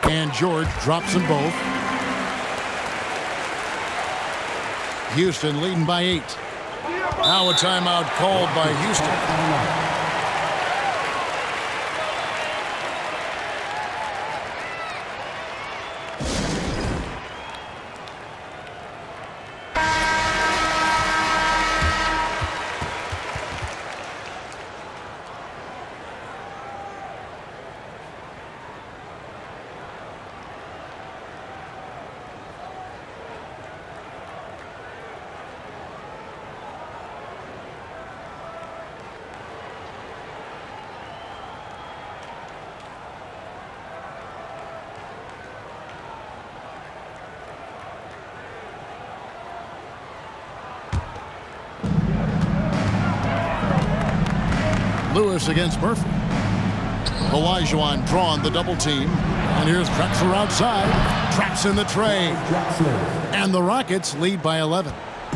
And George drops them both. Houston leading by 8. Now a timeout called by Houston. Lewis against Murphy. Olajuwon drawn the double team. And here's Drexler outside. Traps in the tray. And the Rockets lead by 11.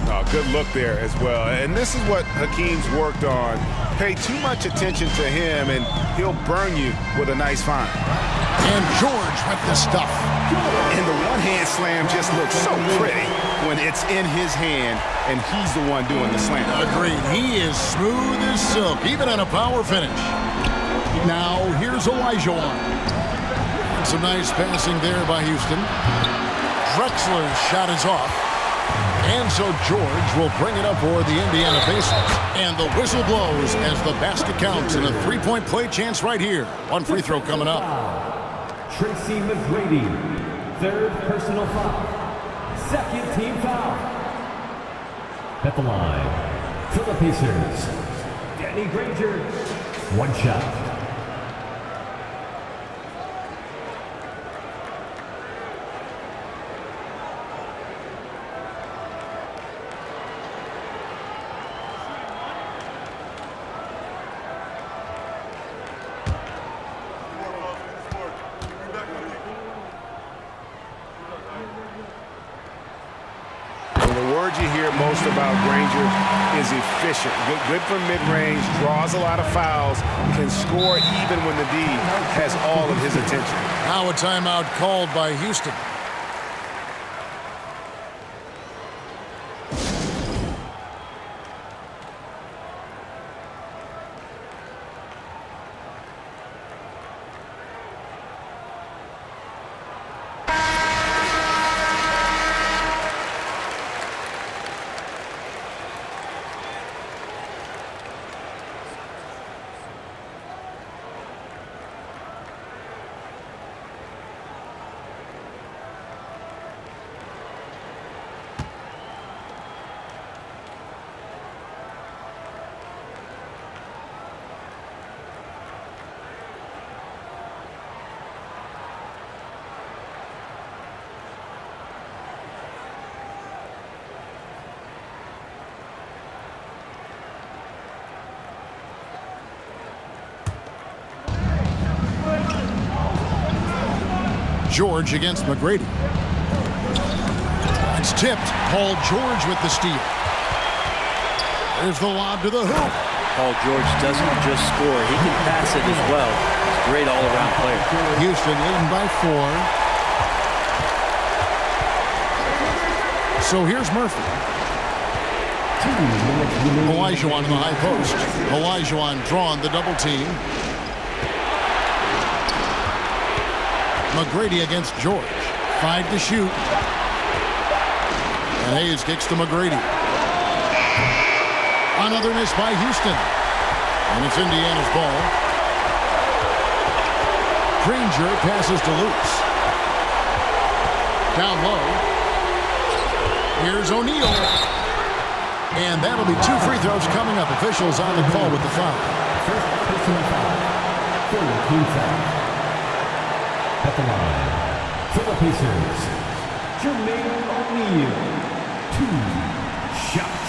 Oh, good look there as well. And this is what Hakeem's worked on. Pay too much attention to him, and he'll burn you with a nice find. And George with the stuff. And the one-hand slam just looks so pretty when it's in his hand, and he's the one doing the slam. Agreed. He is smooth as silk, even on a power finish. Now, here's Olajuwon. Some nice passing there by Houston. Drexler's shot is off. And so George will bring it up for the Indiana Pacers. And the whistle blows as the basket counts and a three-point play chance right here. One free throw coming up. Tracy McGrady, third personal foul. Second team foul. At the line, for the Pacers, Danny Granger, one shot. You hear most about Granger is efficient. Good from mid-range, draws a lot of fouls, can score even when the D has all of his attention. Now a timeout called by Houston. George against McGrady. It's tipped. Paul George with the steal. There's the lob to the hoop. Paul George doesn't just score. He can pass it as well. He's a great all-around player. Houston leading by 4. So here's Murphy. Olajuwon in the high post. Olajuwon drawn the double team. McGrady against George. 5 to shoot. And Hayes kicks to McGrady. Another miss by Houston. And it's Indiana's ball. Granger passes to Lewis. Down low. Here's O'Neal. And that'll be 2 free throws coming up. Officials on the call with the foul. First personal foul. Third team foul. At the line, for the Pacers, Jermaine O'Neal, 2 shots.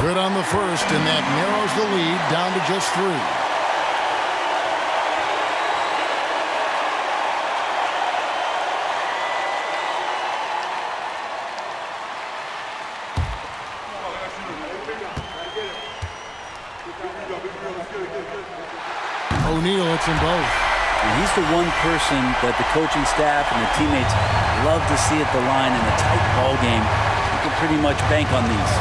Good on the first, and that narrows the lead down to just 3. O'Neal hits them both. And he's the one person that the coaching staff and the teammates love to see at the line in a tight ball game. You can pretty much bank on these.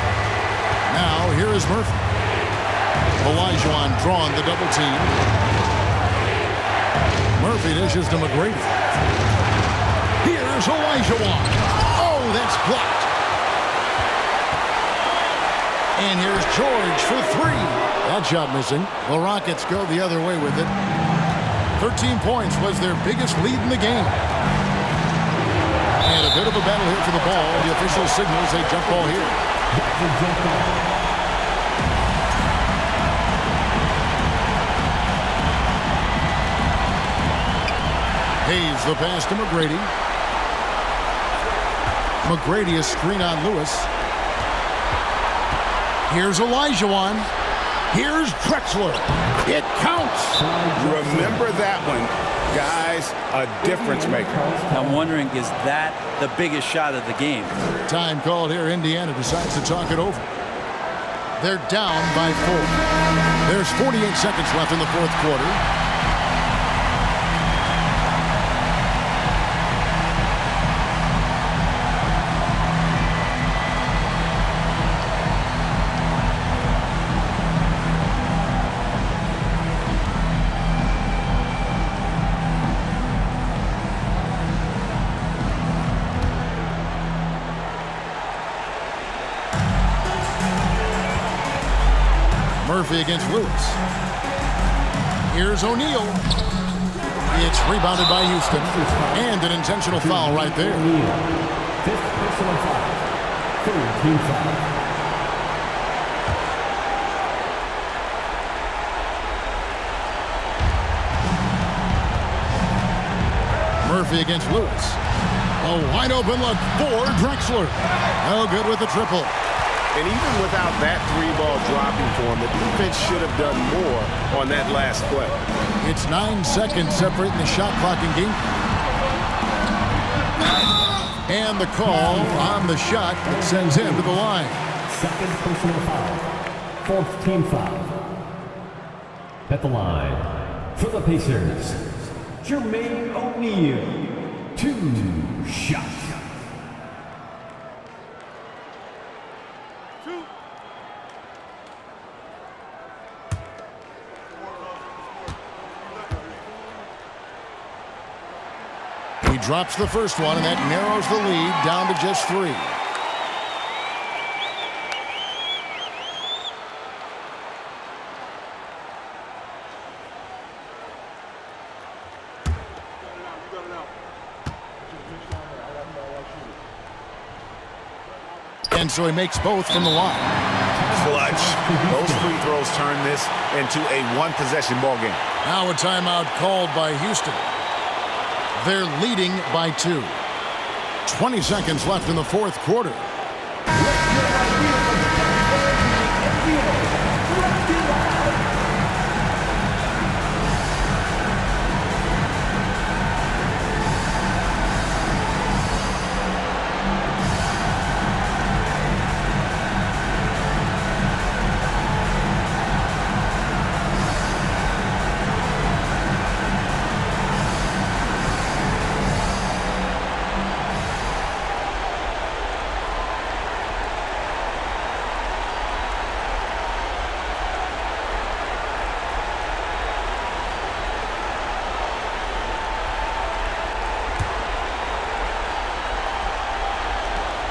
Now, here is Murphy. Olajuwon drawing the double team. Murphy dishes to McGrady. Here's Olajuwon. Oh, that's blocked. And here's George for 3. That shot missing. The Rockets go the other way with it. 13 points was their biggest lead in the game. And a bit of a battle here for the ball. The official signals a jump ball here. Hayes the pass to McGrady. McGrady a screen on Lewis. Here's Olajuwon. Here's Drexler. It counts. Remember that one. Guys, a difference maker. I'm wondering, is that the biggest shot of the game? Time called here. Indiana decides to talk it over. They're down by 4. There's 48 seconds left in the fourth quarter. Murphy against Lewis. Here's O'Neal. It's rebounded by Houston. And an intentional foul right there. Fifth personal foul. Third team foul. Murphy against Lewis. A wide open look for Drexler. No good with the triple. And even without that 3-ball dropping for him, the defense should have done more on that last play. It's 9 seconds separating the shot clock and game. And the call on the shot that sends him to the line. Second personal foul. Fourth team foul. At the line, for the Pacers, Jermaine O'Neal. 2 shots. He drops the first one, and that narrows the lead down to just 3. And so he makes both from the line. Clutch. Those free throws turn this into a one-possession ball game. Now a timeout called by Houston. They're leading by 2. 20 seconds left in the fourth quarter.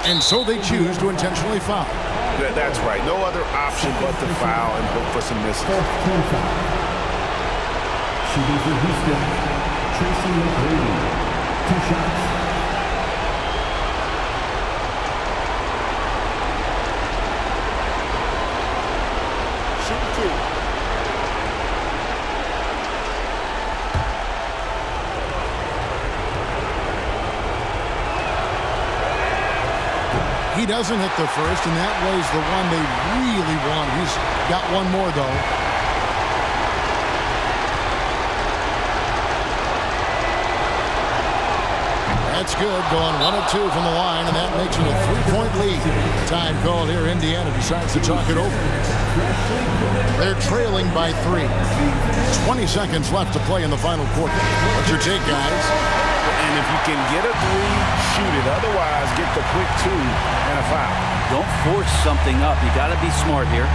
And so they choose to intentionally foul. That's right. No other option but to foul and hope for some misses. Fourth team foul. Shooting for Houston, Tracy McGrady. 2 shots. He doesn't hit the first, and that was the one they really want. He's got one more, though. That's good, going 1 of 2 from the line, and that makes it a 3-point lead. Time called here. Indiana decides to talk it over. They're trailing by 3. 20 seconds left to play in the final quarter. What's your take, guys? And if you can get a 3, shoot it. Otherwise, get the quick 2 and a foul. Don't force something up. You got to be smart here.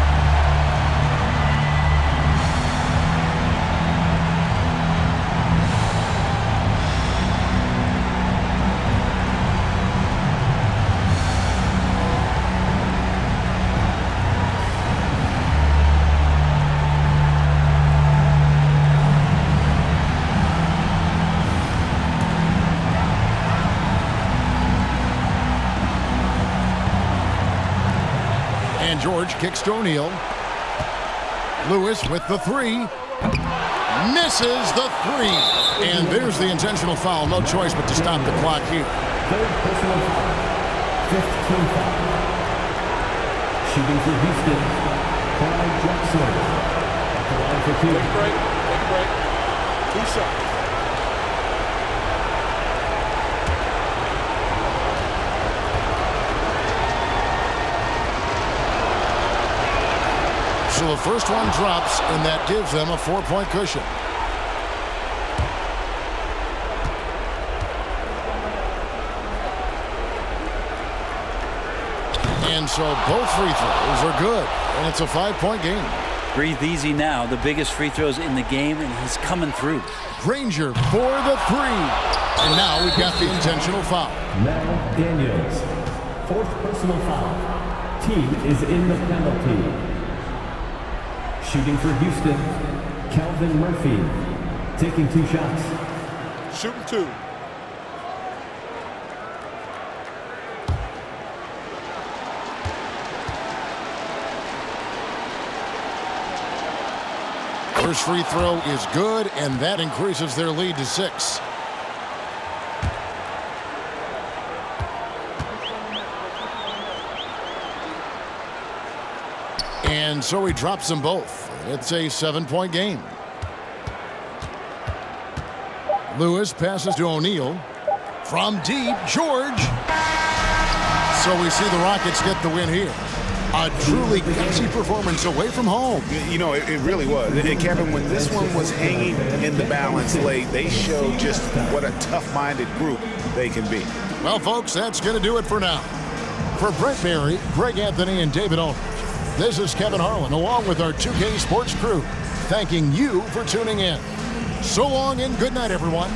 George kicks to O'Neal. Lewis with the 3. Misses the 3. And there's the intentional foul. No choice but to stop the clock here. Third personal foul. 15th foul. Shooting for Houston, Clyde Drexler. At the line for 2. Take a break. Take a break. 2 shots. So the first one drops, and that gives them a 4-point cushion. And so both free throws are good, and it's a 5-point game. Breathe easy now. The biggest free throws in the game, and he's coming through. Granger for the 3. And now we've got the intentional foul. Now Daniels. Fourth personal foul. Team is in the penalty. Shooting for Houston, Calvin Murphy. Taking 2 shots. Shooting 2. First free throw is good, and that increases their lead to 6. And so he drops them both. It's a 7-point game. Lewis passes to O'Neal. From deep, George. So we see the Rockets get the win here. A truly gutsy performance away from home. You know, it really was. And Kevin, when this one was hanging in the balance late, they showed just what a tough-minded group they can be. Well, folks, that's going to do it for now. For Brent Barry, Greg Anthony, and David Owners, this is Kevin Harlan, along with our 2K Sports crew, thanking you for tuning in. So long and good night, everyone.